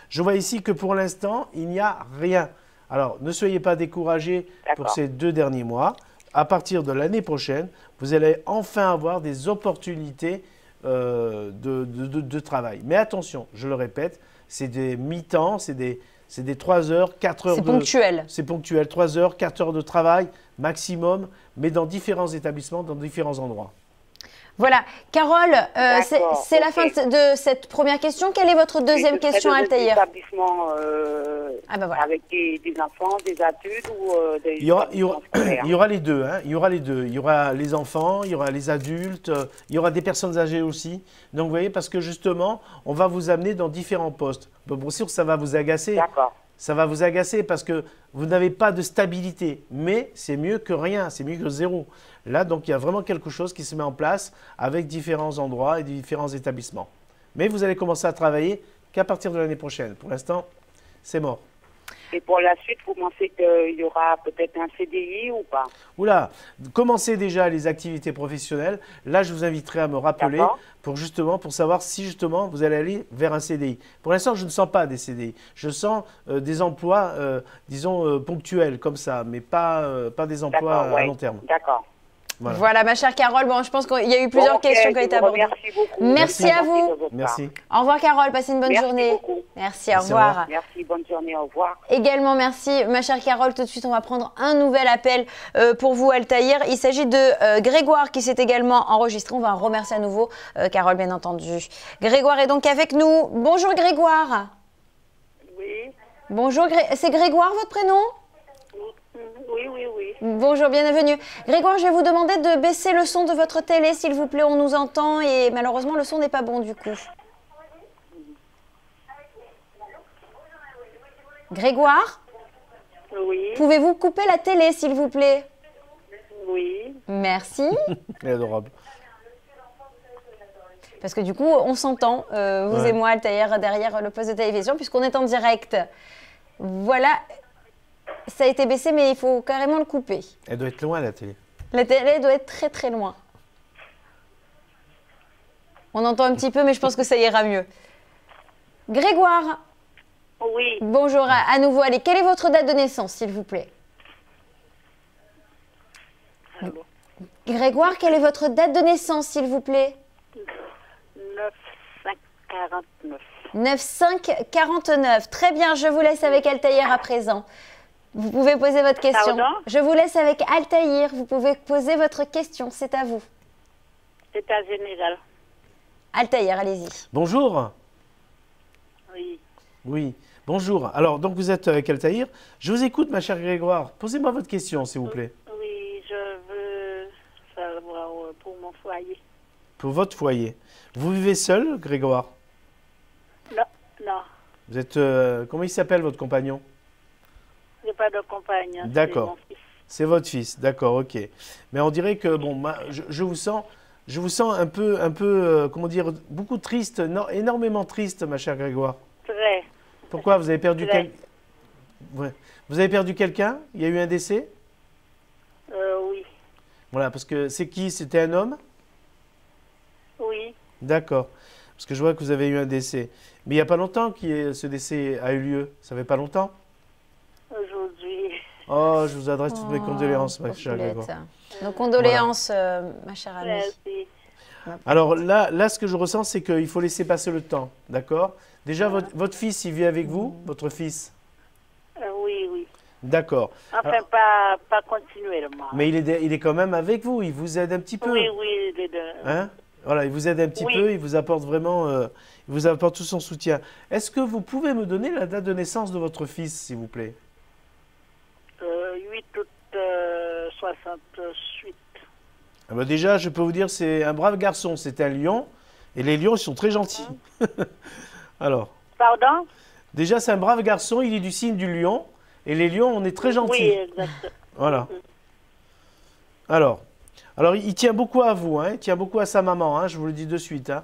Je vois ici que pour l'instant, il n'y a rien. Alors, ne soyez pas découragés pour ces 2 derniers mois. À partir de l'année prochaine, vous allez enfin avoir des opportunités de travail. Mais attention, je le répète, c'est des mi-temps, c'est des 3 heures, 4 heures. C'est ponctuel. C'est ponctuel, 3 heures, 4 heures de travail maximum, mais dans différents établissements, dans différents endroits. Voilà. Carole, c'est la fin de cette première question. Quelle est votre deuxième question, Altaïr? Avec des enfants, des adultes ou des il y aura les deux. Il y aura les deux. Il y aura les enfants, il y aura les adultes, il y aura des personnes âgées aussi. Donc, vous voyez, parce que justement, on va vous amener dans différents postes. Bon, bien sûr, ça va vous agacer. D'accord. Ça va vous agacer parce que vous n'avez pas de stabilité. Mais c'est mieux que rien, c'est mieux que zéro. Là, donc, il y a vraiment quelque chose qui se met en place avec différents endroits et différents établissements. Mais vous allez commencer à travailler qu'à partir de l'année prochaine. Pour l'instant, c'est mort. Et pour la suite, vous pensez qu'il y aura peut-être un CDI ou pas? Oula, commencez déjà les activités professionnelles. Là, je vous inviterai à me rappeler pour savoir si justement vous allez aller vers un CDI. Pour l'instant, je ne sens pas des CDI. Je sens des emplois, disons, ponctuels comme ça, mais pas des emplois à long terme. D'accord. Voilà, ma chère Carole. Bon, je pense qu'il y a eu plusieurs questions qui ont été abordées. Merci beaucoup. Merci à vous. Merci. Au revoir, Carole. Passez une bonne Merci journée. beaucoup. Merci, au Merci, au revoir. revoir. Merci, bonne journée, au revoir. Également, merci, ma chère Carole. Tout de suite, on va prendre un nouvel appel pour vous, Altaïr. Il s'agit de Grégoire qui s'est également enregistré. On va remercier à nouveau Carole, bien entendu. Grégoire est donc avec nous. Bonjour, Grégoire. Oui, Bonjour, c'est Grégoire votre prénom? oui. Bonjour, bienvenue. Grégoire, je vais vous demander de baisser le son de votre télé, s'il vous plaît. On nous entend et malheureusement, le son n'est pas bon du coup. Grégoire, Oui, pouvez-vous couper la télé, s'il vous plaît? oui. Merci. Elle est adorable. Parce que du coup, on s'entend, vous Ouais. et moi, Altaïr, derrière le poste de télévision, puisqu'on est en direct. Voilà, ça a été baissé, mais il faut carrément le couper. Elle doit être loin, la télé. La télé doit être très très loin. On entend un petit peu, mais je pense que ça ira mieux. Grégoire, Oui, bonjour à nouveau. Allez, quelle est votre date de naissance, s'il vous plaît? allô. Grégoire, quelle est votre date de naissance, s'il vous plaît? 9549. 9549. Très bien, je vous laisse avec Altaïr à présent. Vous pouvez poser votre question. Pardon? Je vous laisse avec Altaïr. Vous pouvez poser votre question. C'est à vous. État général. Altaïr, allez-y. Bonjour. Oui. Oui. Bonjour. Alors, donc vous êtes avec Altaïr. Je vous écoute, ma chère Grégoire. Posez-moi votre question, s'il vous plaît. Oui, je veux savoir pour mon foyer. Pour votre foyer. Vous vivez seul, Grégoire? Non, non. Vous êtes. Comment il s'appelle, votre compagnon? Je n'ai pas de compagne. Hein, D'accord. c'est mon fils. C'est votre fils, d'accord, ok. Mais on dirait que, bon, je vous sens un peu, comment dire, beaucoup triste, énormément triste, ma chère Grégoire. Très. Pourquoi? Vous avez perdu Très. Ouais. Vous avez perdu quelqu'un? Il y a eu un décès? Oui. Voilà, parce que c'est qui? C'était un homme? Oui. D'accord. Parce que je vois que vous avez eu un décès. Mais il n'y a pas longtemps que ce décès a eu lieu. Ça fait pas longtemps? Aujourd'hui. Oh, je vous adresse toutes mes condoléances, ma pauvre chère poulette. Grégoire. Nos condoléances, ma chère amie. Merci. Alors là, ce que je ressens, c'est qu'il faut laisser passer le temps, d'accord? Déjà, votre fils, il vit avec vous, votre fils? Oui, oui. D'accord. Enfin, Alors, pas continuellement. mais il est quand même avec vous, il vous aide un petit peu. Oui, oui, les deux. Hein? Voilà, il vous aide un petit Oui. peu, il vous apporte vraiment, il vous apporte tout son soutien. Est-ce que vous pouvez me donner la date de naissance de votre fils, s'il vous plaît? 8 août 68. Ah bah déjà, je peux vous dire, c'est un brave garçon, c'est un lion, et les lions, ils sont très gentils. Alors, Pardon? déjà, c'est un brave garçon, il est du signe du lion, et les lions, on est très gentils. Oui, exact. Voilà. Alors, il tient beaucoup à vous, hein, il tient beaucoup à sa maman, hein, je vous le dis de suite. Hein.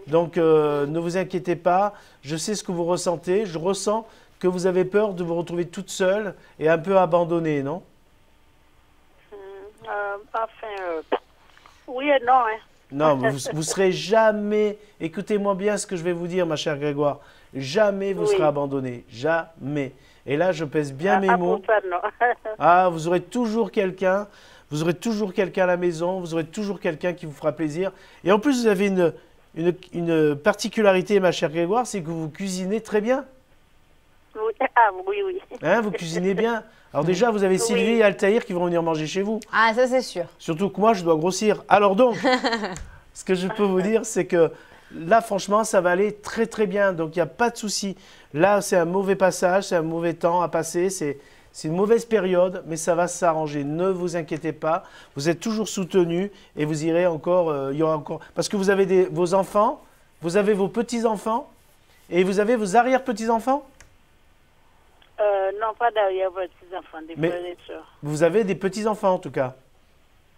Donc, ne vous inquiétez pas, je sais ce que vous ressentez, je ressens que vous avez peur de vous retrouver toute seule et un peu abandonnée, non? Oui et non. Hein. Non, vous serez jamais, écoutez-moi bien ce que je vais vous dire, ma chère Grégoire, jamais vous Oui. serez abandonnée, jamais. Et là, je pèse bien mes mots. Pour ça, non. Ah, vous aurez toujours quelqu'un à la maison, vous aurez toujours quelqu'un qui vous fera plaisir. Et en plus, vous avez une particularité, ma chère Grégoire, c'est que vous cuisinez très bien. Oui, ah, oui, oui. Hein, vous cuisinez bien. Alors déjà, vous avez Sylvie et Altaïr qui vont venir manger chez vous. Ah, ça c'est sûr. Surtout que moi, je dois grossir. Alors donc, ce que je peux vous dire, c'est que là, franchement, ça va aller très très bien. Donc, il n'y a pas de souci. Là, c'est un mauvais passage, c'est un mauvais temps à passer. C'est une mauvaise période, mais ça va s'arranger. Ne vous inquiétez pas. Vous êtes toujours soutenu et vous irez encore. Il y aura encore. Parce que vous avez vos enfants, vous avez vos petits-enfants et vous avez vos arrière-petits-enfants. Non, pas derrière vos petits-enfants, des Mais- frères et sœurs. Vous avez des petits-enfants en tout cas.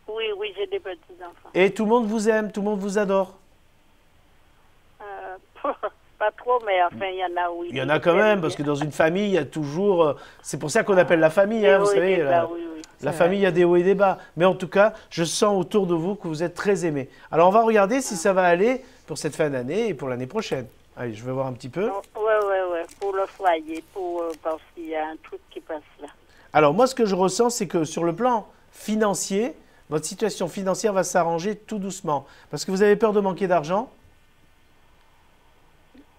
Oui, oui, j'ai des petits-enfants. Et tout le monde vous aime, tout le monde vous adore. Pas trop, mais enfin, il y en a, oui. Il y en a quand même, parce que dans une famille, il y a toujours. C'est pour ça qu'on appelle la famille, hein, vous savez. Oui, oui. La famille, il y a des hauts et des bas. Mais en tout cas, je sens autour de vous que vous êtes très aimés. Alors, on va regarder si ça va aller pour cette fin d'année et pour l'année prochaine. Allez, je vais voir un petit peu. Oui, pour le foyer, parce qu'il y a un truc qui passe là. Alors, moi, ce que je ressens, c'est que sur le plan financier, votre situation financière va s'arranger tout doucement. Parce que vous avez peur de manquer d'argent.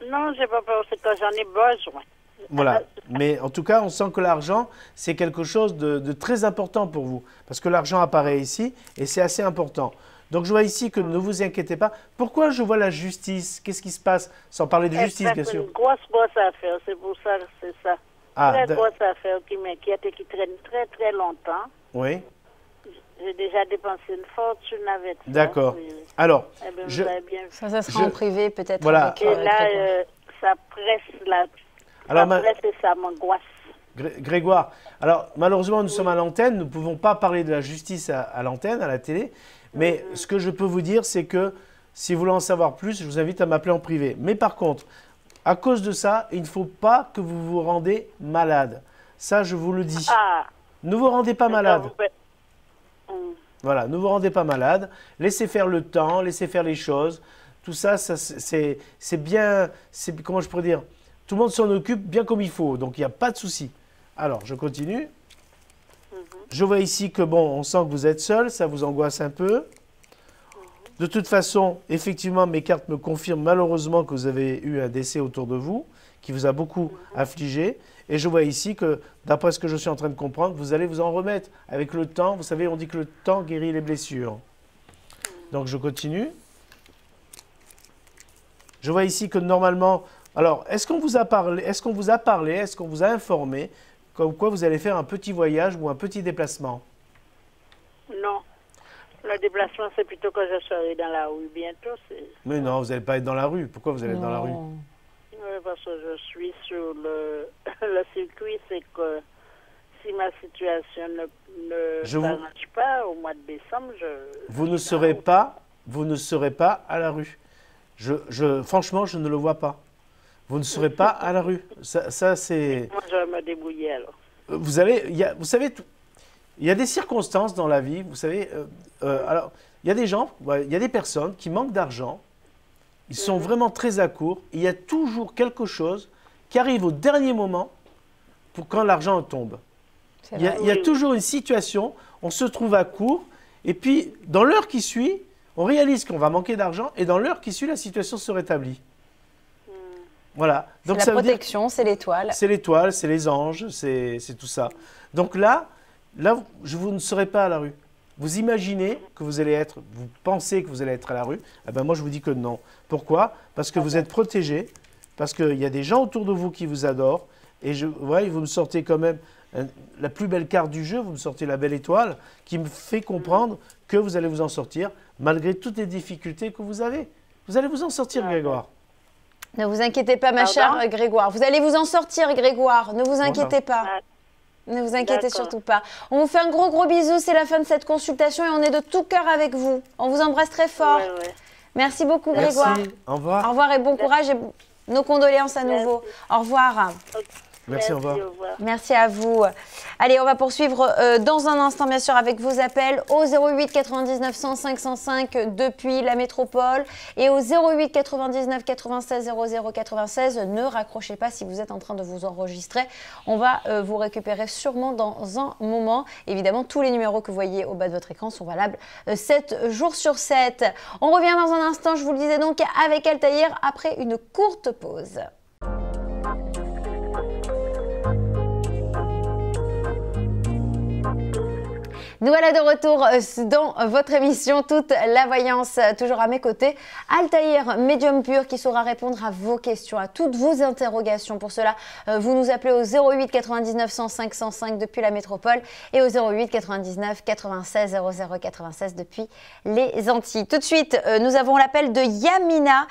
Non, j'ai pas peur, c'est que j'en ai besoin. Voilà. Mais en tout cas, on sent que l'argent, c'est quelque chose de très important pour vous. Parce que l'argent apparaît ici et c'est assez important. Donc, je vois ici que ne vous inquiétez pas. Pourquoi je vois la justice? Qu'est-ce qui se passe? Sans parler de justice, bien sûr. C'est une grosse affaire, c'est pour ça, c'est ça. Ah, Très grosse affaire qui m'inquiète et qui traîne très, très longtemps. Oui. J'ai déjà dépensé une fortune avec ça. D'accord. Oui. Alors, Eh bien, je... vous avez bien fait. Ça sera en privé peut-être. Voilà. Avec, Et là, Grégoire. ça presse là. Alors, Ça presse et ça m'angoisse. Grégoire, alors malheureusement, nous sommes à l'antenne, nous ne pouvons pas parler de la justice à l'antenne, à la télé, mais ce que je peux vous dire, c'est que si vous voulez en savoir plus, je vous invite à m'appeler en privé. Mais par contre, à cause de ça, il ne faut pas que vous vous rendez malade. Ça, je vous le dis. Ah, Ne vous rendez pas malade. vous faites- Voilà, ne vous rendez pas malade. Laissez faire le temps, laissez faire les choses. Tout ça, c'est bien, comment je pourrais dire, tout le monde s'en occupe bien comme il faut, donc il n'y a pas de souci. Alors, je continue. Je vois ici que, bon, on sent que vous êtes seul, ça vous angoisse un peu. De toute façon, effectivement, mes cartes me confirment malheureusement que vous avez eu un décès autour de vous, qui vous a beaucoup affligé. Et je vois ici que, d'après ce que je suis en train de comprendre, vous allez vous en remettre avec le temps. Vous savez, on dit que le temps guérit les blessures. Donc, je continue. Je vois ici que normalement... Alors, est-ce qu'on vous a parlé, est-ce qu'on vous a informé comme quoi vous allez faire un petit voyage ou un petit déplacement? Non. Le déplacement, c'est plutôt que je serai dans la rue bientôt. Mais non, vous n'allez pas être dans la rue. Pourquoi vous allez être dans la rue? Oui, parce que je suis sur le circuit, c'est que si ma situation ne s'arrange pas au mois de décembre, vous ne serez pas à la rue. Franchement, je ne le vois pas. Vous ne serez pas à la rue. Ça c'est. Moi, je vais me débrouiller alors. Vous savez, il y a des circonstances dans la vie. Vous savez, alors il y a des gens, il y a des personnes qui manquent d'argent. Ils sont vraiment très à court. Il y a toujours quelque chose qui arrive au dernier moment pour quand l'argent tombe. Il y a toujours une situation, on se trouve à court, et puis dans l'heure qui suit, on réalise qu'on va manquer d'argent, et dans l'heure qui suit, la situation se rétablit. Voilà. Donc, c'est la protection, c'est l'étoile. C'est l'étoile, c'est les anges, c'est tout ça. Donc là, vous ne serez pas à la rue. Vous imaginez que vous allez être, vous pensez que vous allez être à la rue. Eh ben moi, je vous dis que non. Pourquoi? Parce que vous êtes protégé, parce qu'il y a des gens autour de vous qui vous adorent. Et vous me sortez quand même la plus belle carte du jeu, vous me sortez la belle étoile, qui me fait comprendre que vous allez vous en sortir, malgré toutes les difficultés que vous avez. Vous allez vous en sortir, Grégoire. Ne vous inquiétez pas, ma chère Grégoire. Vous allez vous en sortir, Grégoire. Ne vous inquiétez pas. Ne vous inquiétez surtout pas. On vous fait un gros bisou. C'est la fin de cette consultation et on est de tout cœur avec vous. On vous embrasse très fort. Merci beaucoup, Grégoire. Merci. Au revoir. Au revoir et bon courage et nos condoléances à nouveau. Au revoir. Merci, au revoir. Merci à vous. Allez, on va poursuivre dans un instant, bien sûr, avec vos appels au 08 99 105 105 depuis la métropole et au 08 99 96 00 96. Ne raccrochez pas si vous êtes en train de vous enregistrer. On va vous récupérer sûrement dans un moment. Évidemment, tous les numéros que vous voyez au bas de votre écran sont valables 7 jours sur 7. On revient dans un instant, je vous le disais donc, avec Altaïr après une courte pause. Nous voilà de retour dans votre émission Toute la Voyance, toujours à mes côtés. Altaïr, médium pur qui saura répondre à vos questions, à toutes vos interrogations. Pour cela, vous nous appelez au 08 99 105 105 depuis la métropole et au 08 99 96 00 96 depuis les Antilles. Tout de suite, nous avons l'appel de Yamina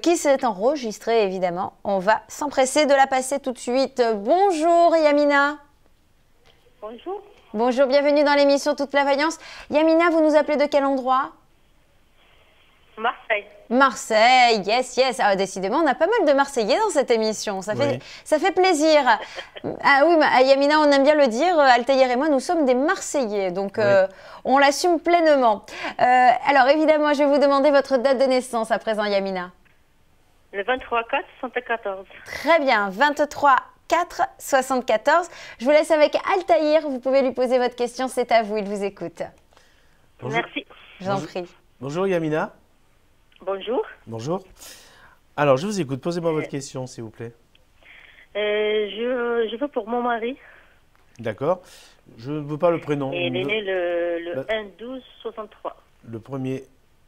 qui s'est enregistrée évidemment. On va s'empresser de la passer tout de suite. Bonjour Yamina. Bonjour. Bonjour, bienvenue dans l'émission Toute la Vaillance. Yamina, vous nous appelez de quel endroit? Marseille. Marseille, yes. Ah, décidément, on a pas mal de Marseillais dans cette émission. Ça fait plaisir. Ah oui, Yamina, on aime bien le dire. Altaïr et moi, nous sommes des Marseillais. Donc, on l'assume pleinement. Alors, évidemment, je vais vous demander votre date de naissance à présent, Yamina. Le 23/4/74. Très bien, 23/4/74. Je vous laisse avec Altaïr. Vous pouvez lui poser votre question. C'est à vous, il vous écoute. Bonjour. Merci. Je vous en prie. Bonjour Yamina. Bonjour. Bonjour. Alors, je vous écoute. Posez-moi votre question, s'il vous plaît. Je veux pour mon mari. D'accord. Je ne veux pas le prénom. Et il est né le 1-12-63. Le 1er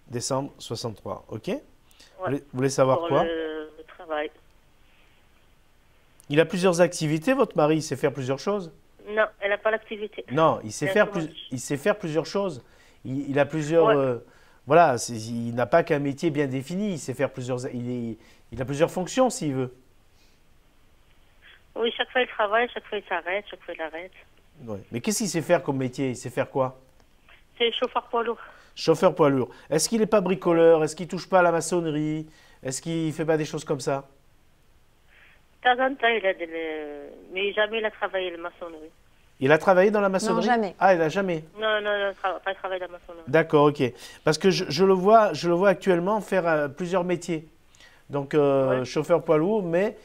décembre 63. OK. Ouais. Vous voulez savoir pour quoi? le travail. Il a plusieurs activités, votre mari? Il sait faire plusieurs choses? Non, elle n'a pas l'activité. Non, il sait faire plusieurs choses. Il a plusieurs... Ouais. Voilà, il n'a pas qu'un métier bien défini. Il sait faire plusieurs... Il a plusieurs fonctions, s'il veut. Oui, chaque fois il travaille, chaque fois il s'arrête, chaque fois il arrête. Ouais. Mais qu'est-ce qu'il sait faire comme métier? Il sait faire quoi? C'est chauffeur poids lourd. Chauffeur poids lourd. Est-ce qu'il n'est pas bricoleur? Est-ce qu'il touche pas à la maçonnerie? Est-ce qu'il ne fait pas des choses comme ça? De temps en temps, mais jamais il a travaillé la maçonnerie. Il a travaillé dans la maçonnerie? Non, jamais. Ah, il n'a jamais. Non, pas travaillé dans la maçonnerie. D'accord, ok. Parce que je le vois actuellement faire plusieurs métiers. Donc, Ouais. chauffeur poids lourd, mais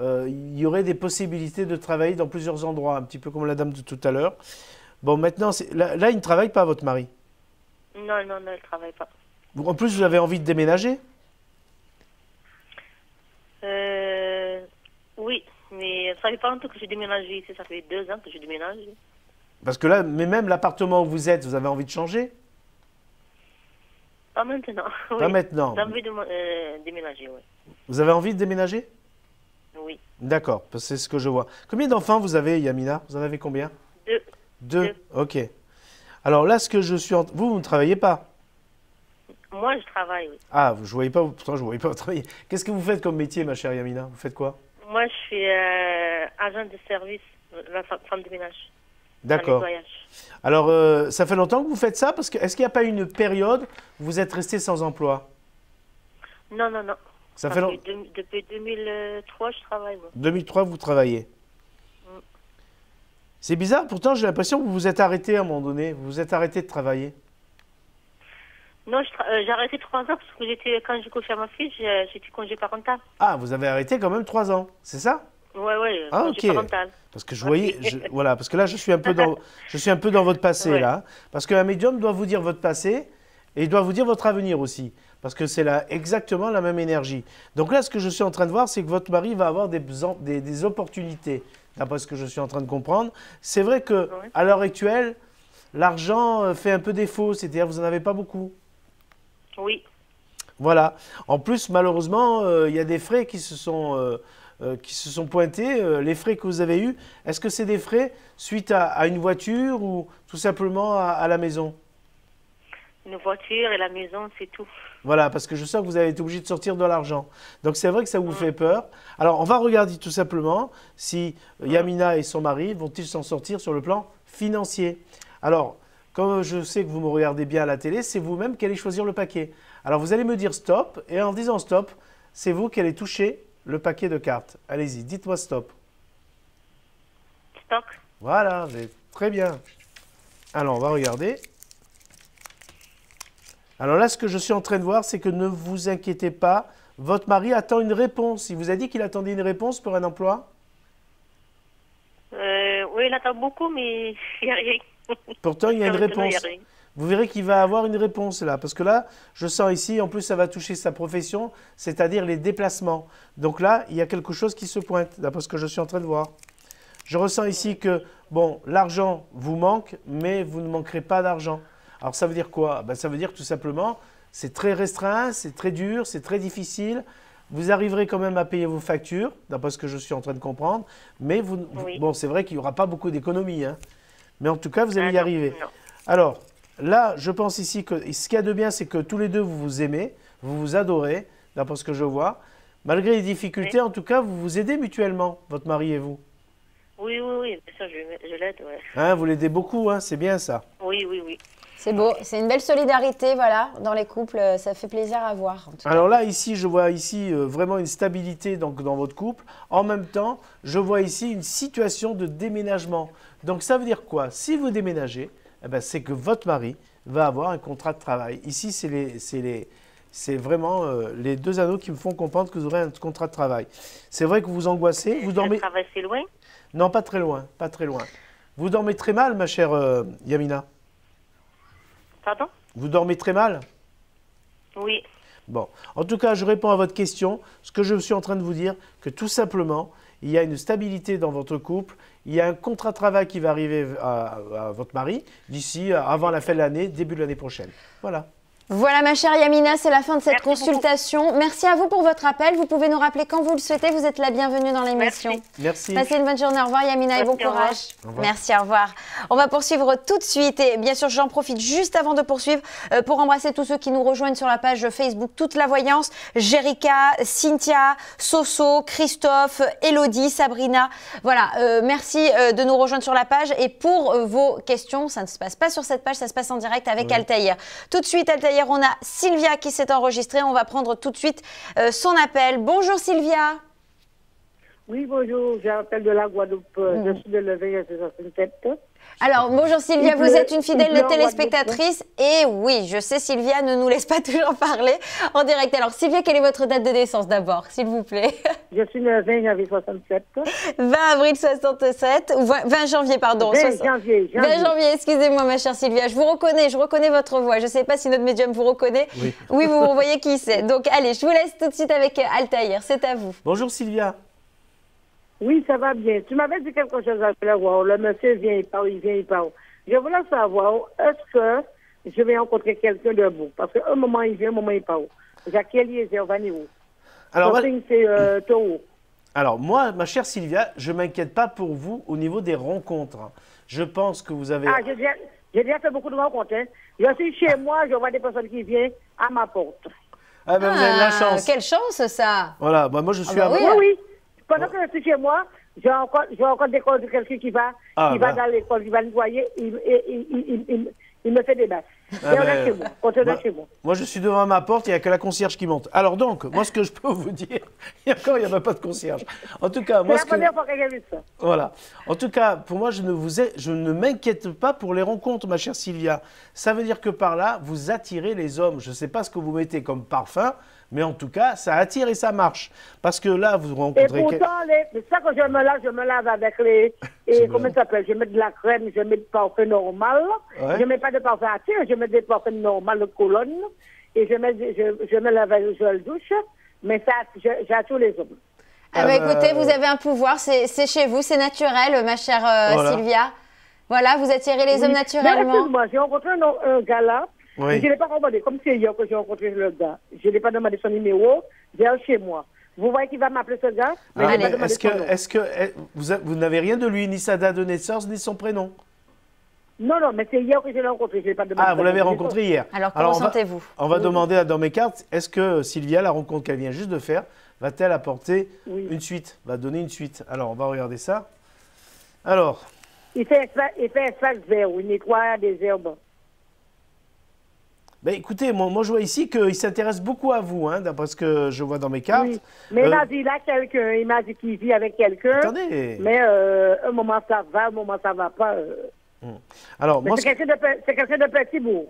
il y aurait des possibilités de travailler dans plusieurs endroits, un petit peu comme la dame de tout à l'heure. Bon, maintenant, là, il ne travaille pas, votre mari? Non, elle ne travaille pas. En plus, vous avez envie de déménager? Oui, mais ça fait pas longtemps que j'ai déménagé ici, ça fait 2 ans que j'ai déménagé. Parce que là, mais même l'appartement où vous êtes, vous avez envie de changer? Pas maintenant. Pas maintenant. J'ai envie de déménager, oui. Vous avez envie de déménager? Oui. D'accord, c'est ce que je vois. Combien d'enfants vous avez, Yamina? Vous en avez combien? 2. 2. Ok. Alors là, ce que je suis vous ne travaillez pas? Moi, je travaille, oui. Ah, je ne voyais pas, pourtant je ne voyais pas travailler. Qu'est-ce que vous faites comme métier, ma chère Yamina? Vous faites quoi? Moi, je suis agent de service, la femme de ménage. D'accord. Nettoyage. Alors, ça fait longtemps que vous faites ça? Parce que est-ce qu'il n'y a pas une période où vous êtes resté sans emploi? Non. Ça fait longtemps. Depuis 2003, je travaille, moi. 2003, vous travaillez. C'est bizarre, pourtant j'ai l'impression que vous vous êtes arrêté à un moment donné. Vous vous êtes arrêté de travailler. Non, j'ai arrêté 3 ans parce que quand j'ai couché à ma fille, j'étais congé parental. Ah, vous avez arrêté quand même 3 ans, c'est ça? Ouais, Ah, congé ok. parental. Parce que je voyais, voilà, parce que là je suis un peu dans votre passé Ouais. là. Parce qu'un médium doit vous dire votre passé et il doit vous dire votre avenir aussi. Parce que c'est là exactement la même énergie. Donc là, ce que je suis en train de voir, c'est que votre mari va avoir des opportunités, d'après ce que je suis en train de comprendre. C'est vrai que Ouais. à l'heure actuelle, l'argent fait un peu défaut, c'est-à-dire vous n'en avez pas beaucoup. Oui. Voilà. En plus, malheureusement, il y a des frais qui se sont pointés. Les frais que vous avez eus, est-ce que c'est des frais suite à une voiture ou tout simplement à la maison? Une voiture et la maison, c'est tout. Voilà, parce que je sens que vous avez été obligé de sortir de l'argent. Donc c'est vrai que ça vous fait peur. Alors on va regarder tout simplement si Yamina et son mari vont-ils s'en sortir sur le plan financier. Alors, comme je sais que vous me regardez bien à la télé, c'est vous-même qui allez choisir le paquet. Alors vous allez me dire stop, et en disant stop, c'est vous qui allez toucher le paquet de cartes. Allez-y, dites-moi stop. Stop. Voilà, très bien. Alors on va regarder. Alors là, ce que je suis en train de voir, c'est que ne vous inquiétez pas, votre mari attend une réponse. Il vous a dit qu'il attendait une réponse pour un emploi? Oui, il attend beaucoup, mais il n'y a rien. Pourtant, il y a une Maintenant, il y réponse. a rien. Vous verrez qu'il va avoir une réponse là. Parce que là, je sens ici, en plus, ça va toucher sa profession, c'est-à-dire les déplacements. Donc là, il y a quelque chose qui se pointe, d'après ce que je suis en train de voir. Je ressens ici que, bon, l'argent vous manque, mais vous ne manquerez pas d'argent. Alors ça veut dire quoi? Ben, ça veut dire tout simplement, c'est très restreint, c'est très dur, c'est très difficile. Vous arriverez quand même à payer vos factures, d'après ce que je suis en train de comprendre. Mais Oui. bon, c'est vrai qu'il n'y aura pas beaucoup d'économies, hein. Mais en tout cas, vous allez y non, arriver. non. Alors, là, je pense ici que ce qu'il y a de bien, c'est que tous les deux, vous vous aimez, vous vous adorez, d'après ce que je vois. Malgré les difficultés, en tout cas, vous vous aidez mutuellement, votre mari et vous. Oui, bien sûr, je l'aide, ouais. Hein, vous l'aidez beaucoup, hein, c'est bien ça. Oui. C'est beau, c'est une belle solidarité, voilà, dans les couples, ça fait plaisir à voir. En tout cas. Alors là, ici, je vois ici vraiment une stabilité donc, dans votre couple. En même temps, je vois ici une situation de déménagement. Donc ça veut dire quoi? Si vous déménagez, eh ben, c'est que votre mari va avoir un contrat de travail. Ici, c'est vraiment les deux anneaux qui me font comprendre que vous aurez un contrat de travail. C'est vrai que vous angoissez, vous dormez... Le travail, c'est loin? Non, pas très loin, pas très loin. Vous dormez très mal, ma chère Yamina? Pardon? Vous dormez très mal? Oui. Bon, en tout cas, je réponds à votre question. Ce que je suis en train de vous dire, que tout simplement, il y a une stabilité dans votre couple. Il y a un contrat de travail qui va arriver à votre mari d'ici avant la fin de l'année, début de l'année prochaine. Voilà. Voilà ma chère Yamina, c'est la fin de cette Merci consultation. beaucoup. Merci à vous pour votre appel. Vous pouvez nous rappeler quand vous le souhaitez. Vous êtes la bienvenue dans l'émission. Merci. Passez une bonne journée. Au revoir Yamina et bon Merci, au revoir. courage. Merci, au revoir. On va poursuivre tout de suite. Et bien sûr, j'en profite juste avant de poursuivre pour embrasser tous ceux qui nous rejoignent sur la page Facebook Toute la Voyance. Jérica, Cynthia, Soso, Christophe, Elodie, Sabrina. Voilà, merci de nous rejoindre sur la page. Et pour vos questions, ça ne se passe pas sur cette page, ça se passe en direct avec Altaïr. Tout de suite, Altaïr, on a Sylvia qui s'est enregistrée. On va prendre tout de suite son appel. Bonjour Sylvia. Oui, bonjour, j'appelle de la Guadeloupe. Je suis de l'éveil à 67. Alors, bonjour Sylvia, vous êtes une fidèle il pleut en téléspectatrice. Et oui, je sais, Sylvia ne nous laisse pas toujours parler en direct. Alors, Sylvia, quelle est votre date de naissance d'abord, s'il vous plaît? Je suis le 20 janvier 67. 20 avril 67, ou 20 janvier, pardon. 20 janvier. 20 janvier, excusez-moi, ma chère Sylvia. Je reconnais votre voix. Je ne sais pas si notre médium vous reconnaît. Oui, vous voyez qui c'est. Donc, allez, je vous laisse tout de suite avec Altaïr. C'est à vous. Bonjour Sylvia. Oui, ça va bien. Tu m'avais dit quelque chose à la voir. Le monsieur vient, il parle. Je voulais savoir, est-ce que je vais rencontrer quelqu'un de beau? Parce qu'un moment, il vient, un moment, il parle. Jacques Eliezer, Vaniro. Alors, c'est Taureau. alors, moi, ma chère Sylvia, je ne m'inquiète pas pour vous au niveau des rencontres. Je pense que vous avez... Ah, j'ai déjà fait beaucoup de rencontres. Hein. Je suis chez moi, je vois des personnes qui viennent à ma porte. Ah ben, vous avez de la chance. Quelle chance, ça. Voilà, bah, moi je suis bah à oui. Oui. Pendant que je suis chez moi, j'ai encore des calls de quelqu'un qui va dans l'école, qui va nettoyer, il me fait des basses. Chez moi, chez moi. Moi, je suis devant ma porte, il n'y a que la concierge qui monte. Alors donc, moi, ce que je peux vous dire, il n'y a même pas de concierge. En tout cas, moi, c'est la première fois que j'ai vu ça. Voilà. En tout cas, pour moi, je ne m'inquiète pas pour les rencontres, ma chère Sylvia. Ça veut dire que par là, vous attirez les hommes. Je ne sais pas ce que vous mettez comme parfum, mais en tout cas, ça attire et ça marche. Parce que là, vous rencontrez... Et pourtant, c'est ça que je me lave avec les... comment ça s'appelle? Je mets de la crème, je mets du parfum normal. Ouais. Je ne mets pas de parfum à tirer, je mets des parfums normaux de colonne. Et je mets la gel douche. Mais ça, j'attire les hommes. Ah bah écoutez, vous avez un pouvoir, c'est chez vous, c'est naturel, ma chère Sylvia. Voilà, vous attirez les hommes naturellement. Moi, j'ai rencontré un gars là. Oui. Je ne l'ai pas demandé, comme c'est hier que j'ai rencontré le gars. Je ne l'ai pas demandé son numéro, j'ai chez moi. Vous voyez qu'il va m'appeler ce gars? Est-ce que vous n'avez rien de lui, ni sa date de naissance, ni son prénom? Non, mais c'est hier que je l'ai rencontré. Je l'ai pas demandé. Ah, vous l'avez rencontré hier. Alors, comment sentez-vous? On va demander dans mes cartes, est-ce que Sylvia, la rencontre qu'elle vient juste de faire, va-t-elle apporter une suite? Va donner une suite. Alors, on va regarder ça. Alors. Il fait espace vert, il nettoie des herbes. Ben écoutez, moi je vois ici qu'il s'intéresse beaucoup à vous, hein, d'après ce que je vois dans mes cartes. Oui, mais il m'a dit là quelqu'un, il m'a dit qu'il vit avec quelqu'un. Attendez. Mais un moment ça va, un moment ça va pas. Alors, moi, c'est quelqu'un de petit bout.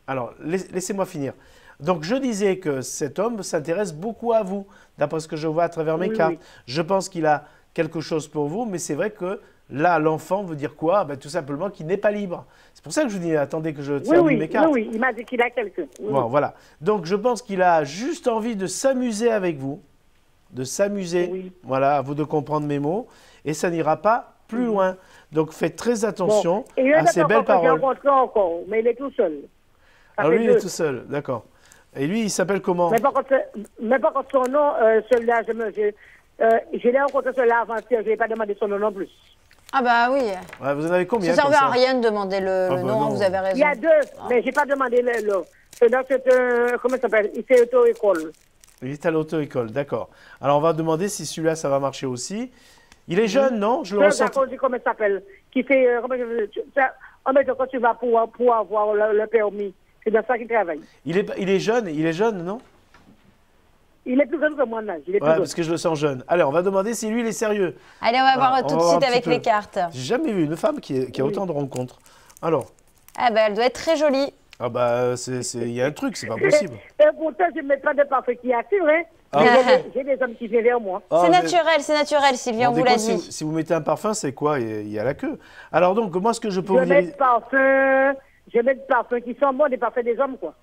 Alors, laissez-moi finir. Donc, je disais que cet homme s'intéresse beaucoup à vous, d'après ce que je vois à travers mes cartes. Je pense qu'il a quelque chose pour vous, mais c'est vrai que là, l'enfant veut dire quoi? Ben, tout simplement qu'il n'est pas libre. C'est pour ça que je vous dis, attendez que je termine mes cartes. Oui, il m'a dit qu'il a quelqu'un. Bon, voilà. Donc, je pense qu'il a juste envie de s'amuser avec vous, de s'amuser. Voilà, à vous de comprendre mes mots. Et ça n'ira pas plus loin. Donc, faites très attention à ces belles paroles. J'ai rencontré encore, mais il est tout seul. Alors, lui, il est tout seul, d'accord. Et lui, il s'appelle comment? Mais par contre, son nom, celui-là, je l'ai rencontré celui-là avant-hier, je n'ai pas demandé son nom non plus. Ah bah oui. Ouais, vous en avez combien? Ça ne servait à rien de demander le nom, vous avez raison. Il y a deux, mais je n'ai pas demandé le nom. C'est comment ça s'appelle? Il fait auto-école. Il est à l'auto-école, d'accord. Alors, on va demander si celui-là, ça va marcher aussi. Il est jeune, non? Je le ressens. Comment ça s'appelle? Qui fait... quand tu vas pour avoir le permis, c'est dans ça qu'il travaille. Il est jeune, non? Il est plus jeune que moi, là. Parce que je le sens jeune. Allez, on va demander si lui, il est sérieux. Allez, on va voir tout de suite avec les cartes. J'ai jamais vu une femme qui a autant de rencontres. Alors. Ah bah, elle doit être très jolie. Ah bah, il y a un truc, c'est pas possible. Et pourtant, je ne mets pas de parfum qui attire, hein. J'ai des hommes qui viennent vers moi. C'est naturel, Sylvie, on vous l'a dit. Si vous mettez un parfum, c'est quoi? Il y a la queue. Alors donc, moi, ce que je peux vous dire... Je mets parfum, Je mets des parfums qui sont bons, des parfums des hommes, quoi.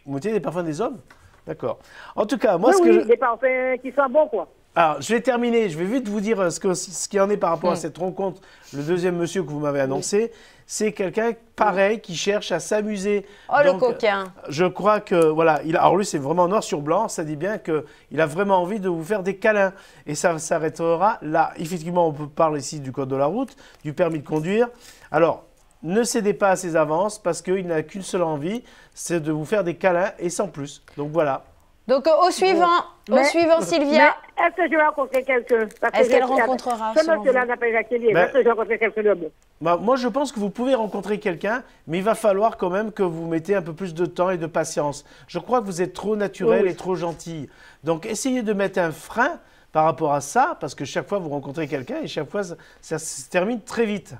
Vous mettez des parfums des hommes? D'accord. En tout cas, moi, des parfums qui sont bons, quoi. Alors, je vais terminer. Je vais vite vous dire ce qu'il en est par rapport à cette rencontre. Le deuxième monsieur que vous m'avez annoncé, c'est quelqu'un pareil qui cherche à s'amuser. Oh, donc, le coquin. Je crois que, voilà, alors lui, c'est vraiment noir sur blanc. Ça dit bien qu'il a vraiment envie de vous faire des câlins. Et ça s'arrêtera là. Effectivement, on peut parler ici du code de la route, du permis de conduire. Alors, ne cédez pas à ses avances parce qu'il n'a qu'une seule envie, c'est de vous faire des câlins et sans plus. Donc, voilà. Donc, au suivant, Sylvia. Est-ce que je vais rencontrer quelqu'un? Est-ce qu'elle rencontrera? Ce monsieur-là n'appelle Jacqueline. Est-ce que je vais rencontrer quelqu'un de bon? Moi, je pense que vous pouvez rencontrer quelqu'un, mais il va falloir quand même que vous mettez un peu plus de temps et de patience. Je crois que vous êtes trop naturel et trop gentille. Donc, essayez de mettre un frein par rapport à ça, parce que chaque fois vous rencontrez quelqu'un et chaque fois ça se termine très vite.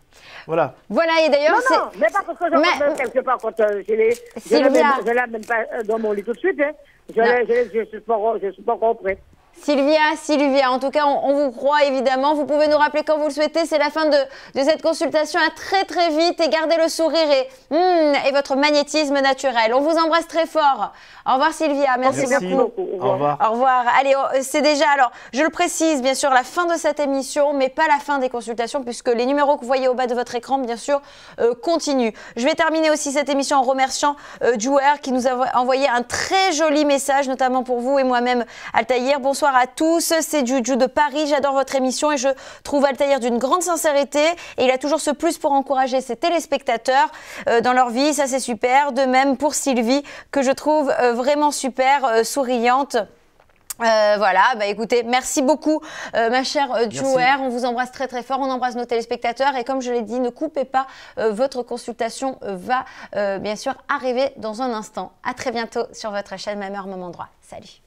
Voilà. Voilà, et d'ailleurs c'est... Non, mais pas parce que je rencontre quelque part quand je l'amène pas dans mon lit tout de suite. Hein. Je suis pas encore prêt. Sylvia, en tout cas, on vous croit évidemment. Vous pouvez nous rappeler quand vous le souhaitez. C'est la fin de cette consultation. À très très vite et gardez le sourire et votre magnétisme naturel. On vous embrasse très fort. Au revoir Sylvia, merci beaucoup. Au revoir. Au revoir. Allez, c'est déjà, alors je le précise, bien sûr, la fin de cette émission, mais pas la fin des consultations puisque les numéros que vous voyez au bas de votre écran, bien sûr, continuent. Je vais terminer aussi cette émission en remerciant Jouer qui nous a envoyé un très joli message, notamment pour vous et moi-même, Altaïr. Bonsoir à tous, c'est Juju de Paris, j'adore votre émission et je trouve Altaïr d'une grande sincérité et il a toujours ce plus pour encourager ses téléspectateurs dans leur vie, ça c'est super. De même pour Sylvie que je trouve vraiment super souriante. Voilà, bah écoutez, merci beaucoup ma chère Jouer, on vous embrasse très très fort, on embrasse nos téléspectateurs et comme je l'ai dit, ne coupez pas, votre consultation va bien sûr arriver dans un instant. À très bientôt sur votre chaîne Même Heure, Même Endroit. Salut.